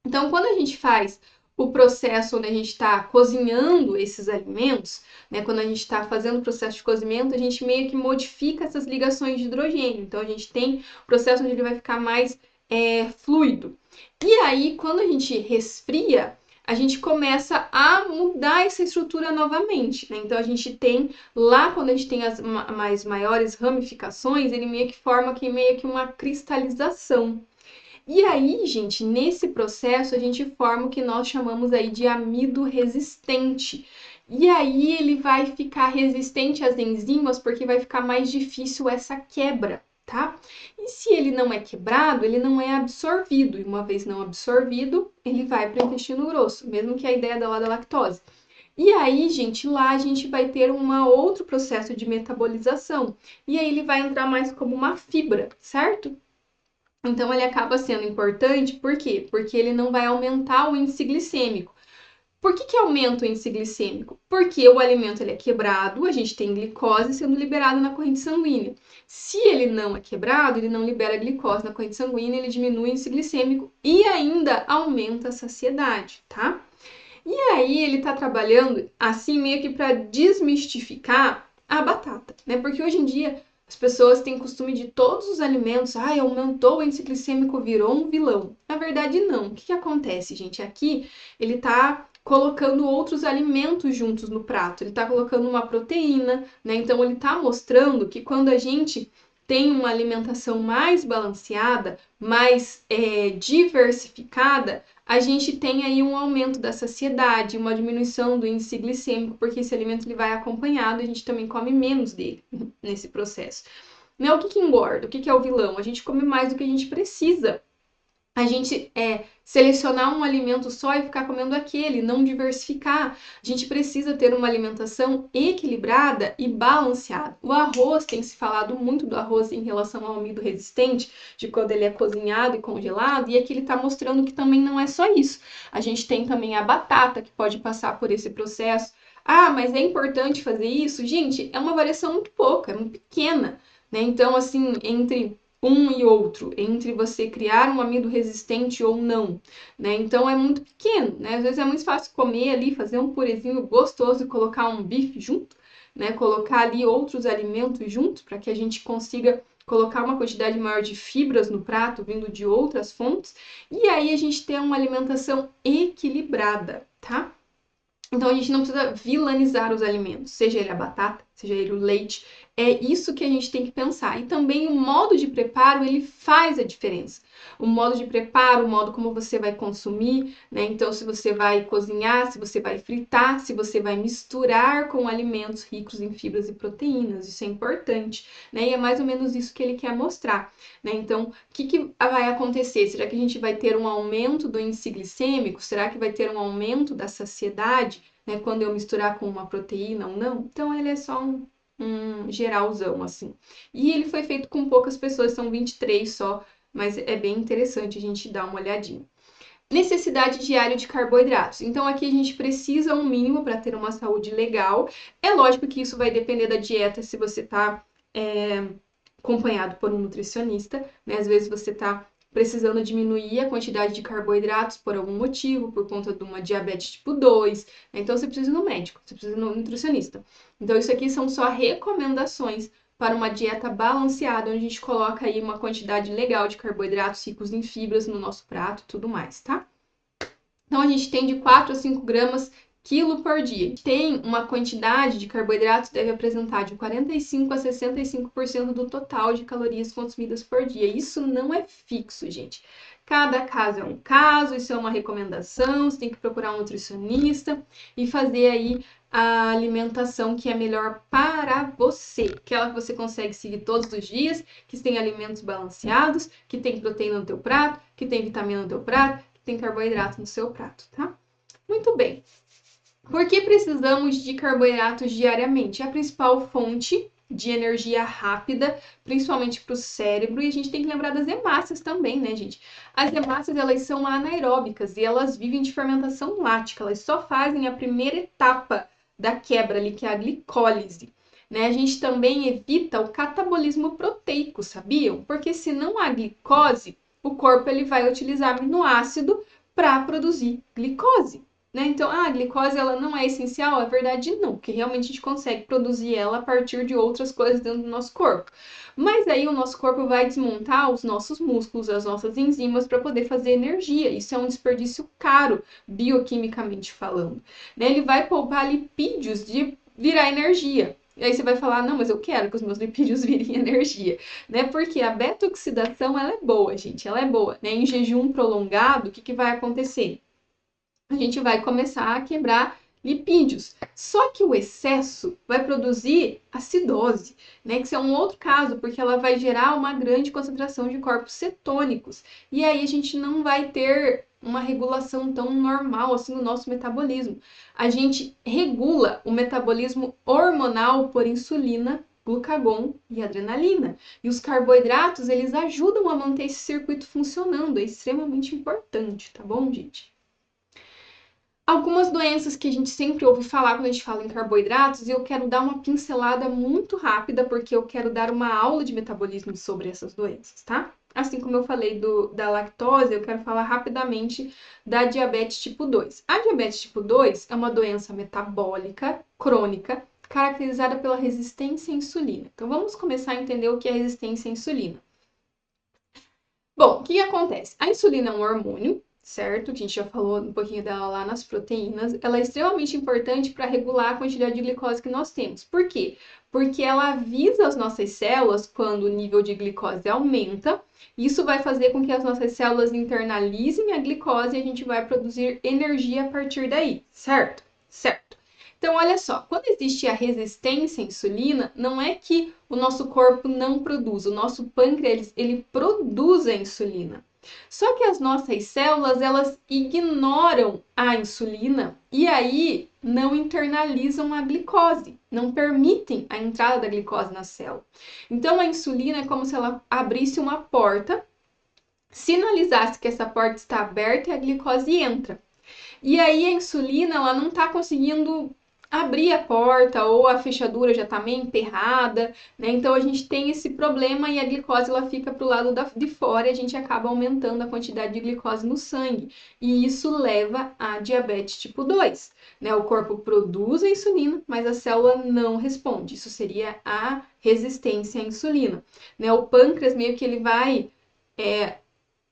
Então, quando a gente faz o processo onde a gente está cozinhando esses alimentos, né, quando a gente está fazendo o processo de cozimento, a gente meio que modifica essas ligações de hidrogênio. Então, a gente tem o processo onde ele vai ficar mais fluido. E aí, quando a gente resfria, a gente começa a mudar essa estrutura novamente. Né? Então, a gente tem lá, quando a gente tem as mais maiores ramificações, ele meio que forma aqui meio que uma cristalização. E aí, gente, nesse processo a gente forma o que nós chamamos aí de amido resistente. E aí ele vai ficar resistente às enzimas porque vai ficar mais difícil essa quebra, tá? E se ele não é quebrado, ele não é absorvido. E uma vez não absorvido, ele vai para o intestino grosso, mesmo que a ideia da lactose. E aí, gente, lá a gente vai ter um outro processo de metabolização. E aí ele vai entrar mais como uma fibra, certo? Então, ele acaba sendo importante, por quê? Porque ele não vai aumentar o índice glicêmico. Por que aumenta o índice glicêmico? Porque o alimento ele é quebrado, a gente tem glicose sendo liberada na corrente sanguínea. Se ele não é quebrado, ele não libera glicose na corrente sanguínea, ele diminui o índice glicêmico e ainda aumenta a saciedade, tá? E aí ele tá trabalhando assim meio que para desmistificar a batata, né? Porque hoje em dia as pessoas têm costume de todos os alimentos, aumentou o índice glicêmico, virou um vilão. Na verdade, não. O que que acontece, gente? Aqui ele tá colocando outros alimentos juntos no prato. Ele tá colocando uma proteína, né? Então ele tá mostrando que quando a gente tem uma alimentação mais balanceada, mais diversificada, a gente tem aí um aumento da saciedade, uma diminuição do índice glicêmico, porque esse alimento ele vai acompanhado, a gente também come menos dele nesse processo. Né? O que engorda? O que é o vilão? A gente come mais do que a gente precisa. A gente selecionar um alimento só e ficar comendo aquele, não diversificar. A gente precisa ter uma alimentação equilibrada e balanceada. O arroz, tem se falado muito do arroz em relação ao amido resistente, de quando ele é cozinhado e congelado, e aqui ele está mostrando que também não é só isso. A gente tem também a batata, que pode passar por esse processo. Ah, mas é importante fazer isso? Gente, é uma variação muito pouca, é muito pequena. Né? Então, assim, entre um e outro, entre você criar um amido resistente ou não, né? Então é muito pequeno, né? Às vezes é muito fácil comer ali, fazer um purezinho gostoso e colocar um bife junto, né? Colocar ali outros alimentos junto para que a gente consiga colocar uma quantidade maior de fibras no prato vindo de outras fontes e aí a gente ter uma alimentação equilibrada, tá? Então a gente não precisa vilanizar os alimentos, seja ele a batata, seja ele o leite. É isso que a gente tem que pensar. E também o modo de preparo, ele faz a diferença. O modo de preparo, o modo como você vai consumir, né? Então, se você vai cozinhar, se você vai fritar, se você vai misturar com alimentos ricos em fibras e proteínas, isso é importante, né? E é mais ou menos isso que ele quer mostrar, né? Então, o que vai acontecer? Será que a gente vai ter um aumento do índice glicêmico? Será que vai ter um aumento da saciedade? Né, quando eu misturar com uma proteína ou não. Então, ele é só um geralzão, assim. E ele foi feito com poucas pessoas, são 23 só, mas é bem interessante a gente dar uma olhadinha. Necessidade diária de carboidratos. Então, aqui a gente precisa um mínimo para ter uma saúde legal. É lógico que isso vai depender da dieta, se você está acompanhado por um nutricionista, né? Às vezes você está precisando diminuir a quantidade de carboidratos por algum motivo, por conta de uma diabetes tipo 2, né? Então você precisa ir no médico, você precisa ir no nutricionista. Então isso aqui são só recomendações para uma dieta balanceada, onde a gente coloca aí uma quantidade legal de carboidratos ricos em fibras no nosso prato e tudo mais, tá? Então, a gente tem de 4 a 5 gramas quilo por dia. A gente tem uma quantidade de carboidratos que deve apresentar de 45 a 65% do total de calorias consumidas por dia. Isso não é fixo, gente. Cada caso é um caso, isso é uma recomendação, você tem que procurar um nutricionista e fazer aí a alimentação que é melhor para você, aquela que você consegue seguir todos os dias, que tem alimentos balanceados, que tem proteína no teu prato, que tem vitamina no teu prato, que tem carboidrato no seu prato, tá? Muito bem. Por que precisamos de carboidratos diariamente? É a principal fonte de energia rápida, principalmente para o cérebro, e a gente tem que lembrar das hemácias também, né, gente? As hemácias, elas são anaeróbicas e elas vivem de fermentação lática, elas só fazem a primeira etapa da quebra ali, que é a glicólise. Né? A gente também evita o catabolismo proteico, sabiam? Porque se não há glicose, o corpo ele vai utilizar aminoácido para produzir glicose. Né? Então, a glicose ela não é essencial? A verdade não, porque realmente a gente consegue produzir ela a partir de outras coisas dentro do nosso corpo. Mas aí o nosso corpo vai desmontar os nossos músculos, as nossas enzimas para poder fazer energia. Isso é um desperdício caro, bioquimicamente falando. Né? Ele vai poupar lipídios de virar energia. E aí você vai falar, não, mas eu quero que os meus lipídios virem energia, né? Porque a beta-oxidação, ela é boa, gente, ela é boa, né? Em jejum prolongado, o que vai acontecer? A gente vai começar a quebrar lipídios. Só que o excesso vai produzir acidose, né? Que isso é um outro caso, porque ela vai gerar uma grande concentração de corpos cetônicos. E aí a gente não vai ter uma regulação tão normal assim no nosso metabolismo. A gente regula o metabolismo hormonal por insulina, glucagon e adrenalina. E os carboidratos, eles ajudam a manter esse circuito funcionando. É extremamente importante, tá bom, gente? Algumas doenças que a gente sempre ouve falar quando a gente fala em carboidratos, e eu quero dar uma pincelada muito rápida, porque eu quero dar uma aula de metabolismo sobre essas doenças, tá? Assim como eu falei da lactose, eu quero falar rapidamente da diabetes tipo 2. A diabetes tipo 2 é uma doença metabólica crônica, caracterizada pela resistência à insulina. Então, vamos começar a entender o que é resistência à insulina. Bom, o que acontece? A insulina é um hormônio, certo? A gente já falou um pouquinho dela lá nas proteínas. Ela é extremamente importante para regular a quantidade de glicose que nós temos. Por quê? Porque ela avisa as nossas células quando o nível de glicose aumenta. Isso vai fazer com que as nossas células internalizem a glicose e a gente vai produzir energia a partir daí, certo? Certo. Então, olha só, quando existe a resistência à insulina, não é que o nosso corpo não produz, o nosso pâncreas, ele produz a insulina. Só que as nossas células, elas ignoram a insulina e aí não internalizam a glicose, não permitem a entrada da glicose na célula. Então, a insulina é como se ela abrisse uma porta, sinalizasse que essa porta está aberta e a glicose entra. E aí a insulina, ela não está conseguindo abrir a porta ou a fechadura já está meio emperrada, né? Então a gente tem esse problema e a glicose ela fica para o lado de fora e a gente acaba aumentando a quantidade de glicose no sangue. E isso leva a diabetes tipo 2, né? O corpo produz a insulina, mas a célula não responde. Isso seria a resistência à insulina, né? O pâncreas meio que ele vai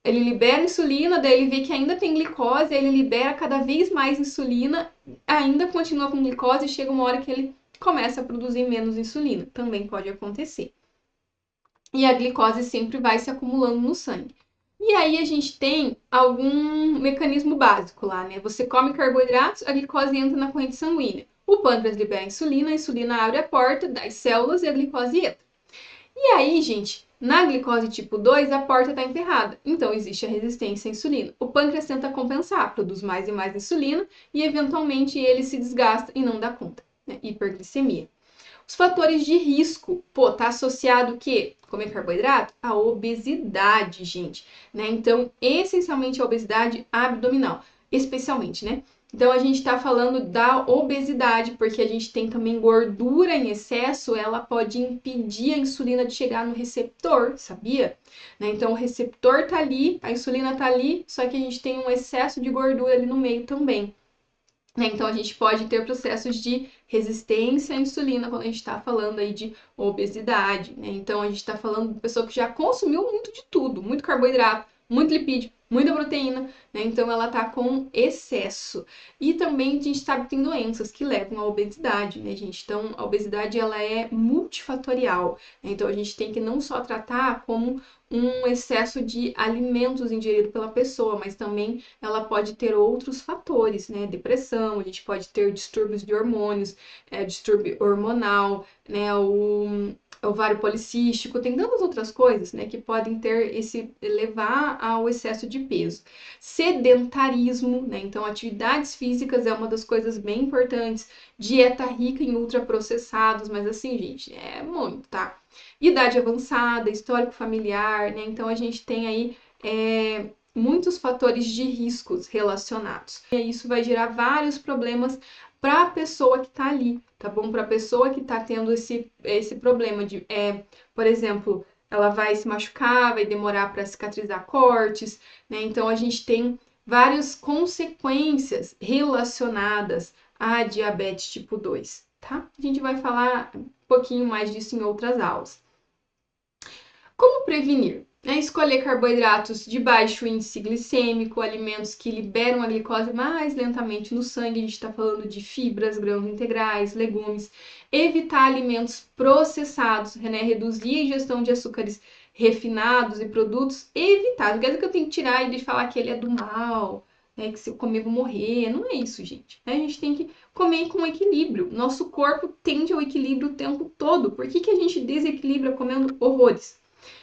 ele libera insulina, daí ele vê que ainda tem glicose, aí ele libera cada vez mais insulina, ainda continua com glicose e chega uma hora que ele começa a produzir menos insulina. Também pode acontecer. E a glicose sempre vai se acumulando no sangue. E aí a gente tem algum mecanismo básico lá, né? Você come carboidratos, a glicose entra na corrente sanguínea. O pâncreas libera a insulina abre a porta das células e a glicose entra. E aí, gente, na glicose tipo 2, a porta está emperrada, então existe a resistência à insulina. O pâncreas tenta compensar, produz mais e mais insulina e eventualmente ele se desgasta e não dá conta, né? Hiperglicemia. Os fatores de risco, tá associado o quê? Comer carboidrato? A obesidade, gente, né? Então, essencialmente a obesidade abdominal, especialmente, né? Então, a gente está falando da obesidade, porque a gente tem também gordura em excesso, ela pode impedir a insulina de chegar no receptor, sabia? Né? Então, o receptor tá ali, a insulina tá ali, só que a gente tem um excesso de gordura ali no meio também. né? Então, a gente pode ter processos de resistência à insulina quando a gente está falando aí de obesidade, né? Então, a gente está falando de pessoa que já consumiu muito de tudo, muito carboidrato, muito lipídio, muita proteína, né? Então, ela está com excesso. E também a gente sabe que tem doenças que levam à obesidade, né, gente? Então, a obesidade, ela é multifatorial, né? Então, a gente tem que não só tratar como um excesso de alimentos ingerido pela pessoa, mas também ela pode ter outros fatores, né? Depressão, a gente pode ter distúrbios de hormônios, distúrbio hormonal, né? O ovário policístico, tem tantas outras coisas, né, que podem ter levar ao excesso de peso. Sedentarismo, né? Então, atividades físicas é uma das coisas bem importantes. Dieta rica em ultraprocessados, mas assim, gente, é muito, tá? Idade avançada, histórico familiar, né? Então, a gente tem aí muitos fatores de riscos relacionados. E isso vai gerar vários problemas para a pessoa que está ali, tá bom? Para a pessoa que está tendo esse problema de, por exemplo, ela vai se machucar, vai demorar para cicatrizar cortes, né? Então a gente tem várias consequências relacionadas à diabetes tipo 2, tá? A gente vai falar um pouquinho mais disso em outras aulas. Como prevenir? Escolher carboidratos de baixo índice glicêmico, alimentos que liberam a glicose mais lentamente no sangue, a gente está falando de fibras, grãos integrais, legumes. Evitar alimentos processados, né? Reduzir a ingestão de açúcares refinados e produtos evitados. Não quer dizer que eu tenho que tirar e de falar que ele é do mal, né? Que se eu comer vou morrer. Não é isso, gente. A gente tem que comer com equilíbrio. Nosso corpo tende ao equilíbrio o tempo todo. Por que a gente desequilibra comendo horrores?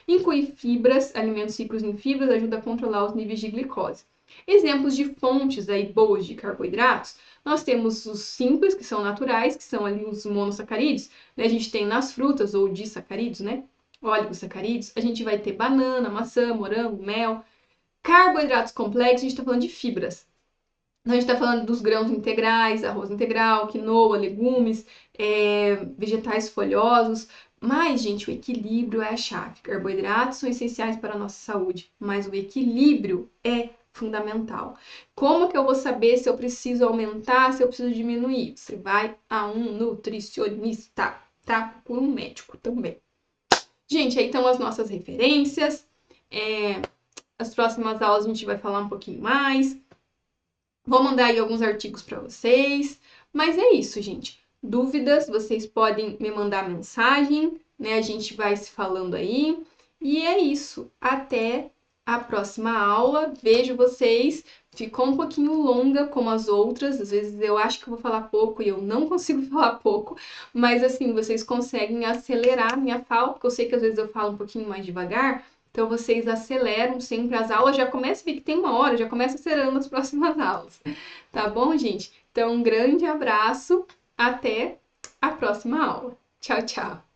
Incluir fibras, alimentos ricos em fibras, ajuda a controlar os níveis de glicose. Exemplos de fontes aí boas de carboidratos, nós temos os simples, que são naturais, que são ali os monossacarídeos, né? A gente tem nas frutas ou disacarídeos, né? Oligosacarídeos, a gente vai ter banana, maçã, morango, mel. Carboidratos complexos, a gente está falando de fibras. A gente está falando dos grãos integrais, arroz integral, quinoa, legumes, vegetais folhosos. Mas, gente, o equilíbrio é a chave. Carboidratos são essenciais para a nossa saúde, mas o equilíbrio é fundamental. Como que eu vou saber se eu preciso aumentar, se eu preciso diminuir? Você vai a um nutricionista, tá? Por um médico também. Gente, aí estão as nossas referências. As próximas aulas a gente vai falar um pouquinho mais. Vou mandar aí alguns artigos para vocês. Mas é isso, gente. Dúvidas, vocês podem me mandar mensagem, né? A gente vai se falando aí. E é isso. Até a próxima aula. Vejo vocês. Ficou um pouquinho longa como as outras. Às vezes eu acho que eu vou falar pouco e eu não consigo falar pouco. Mas assim, vocês conseguem acelerar a minha fala, porque eu sei que às vezes eu falo um pouquinho mais devagar. Então, vocês aceleram sempre as aulas, já começa a ver que tem uma hora, já começa acelerando as próximas aulas. Tá bom, gente? Então, um grande abraço, até a próxima aula. Tchau, tchau!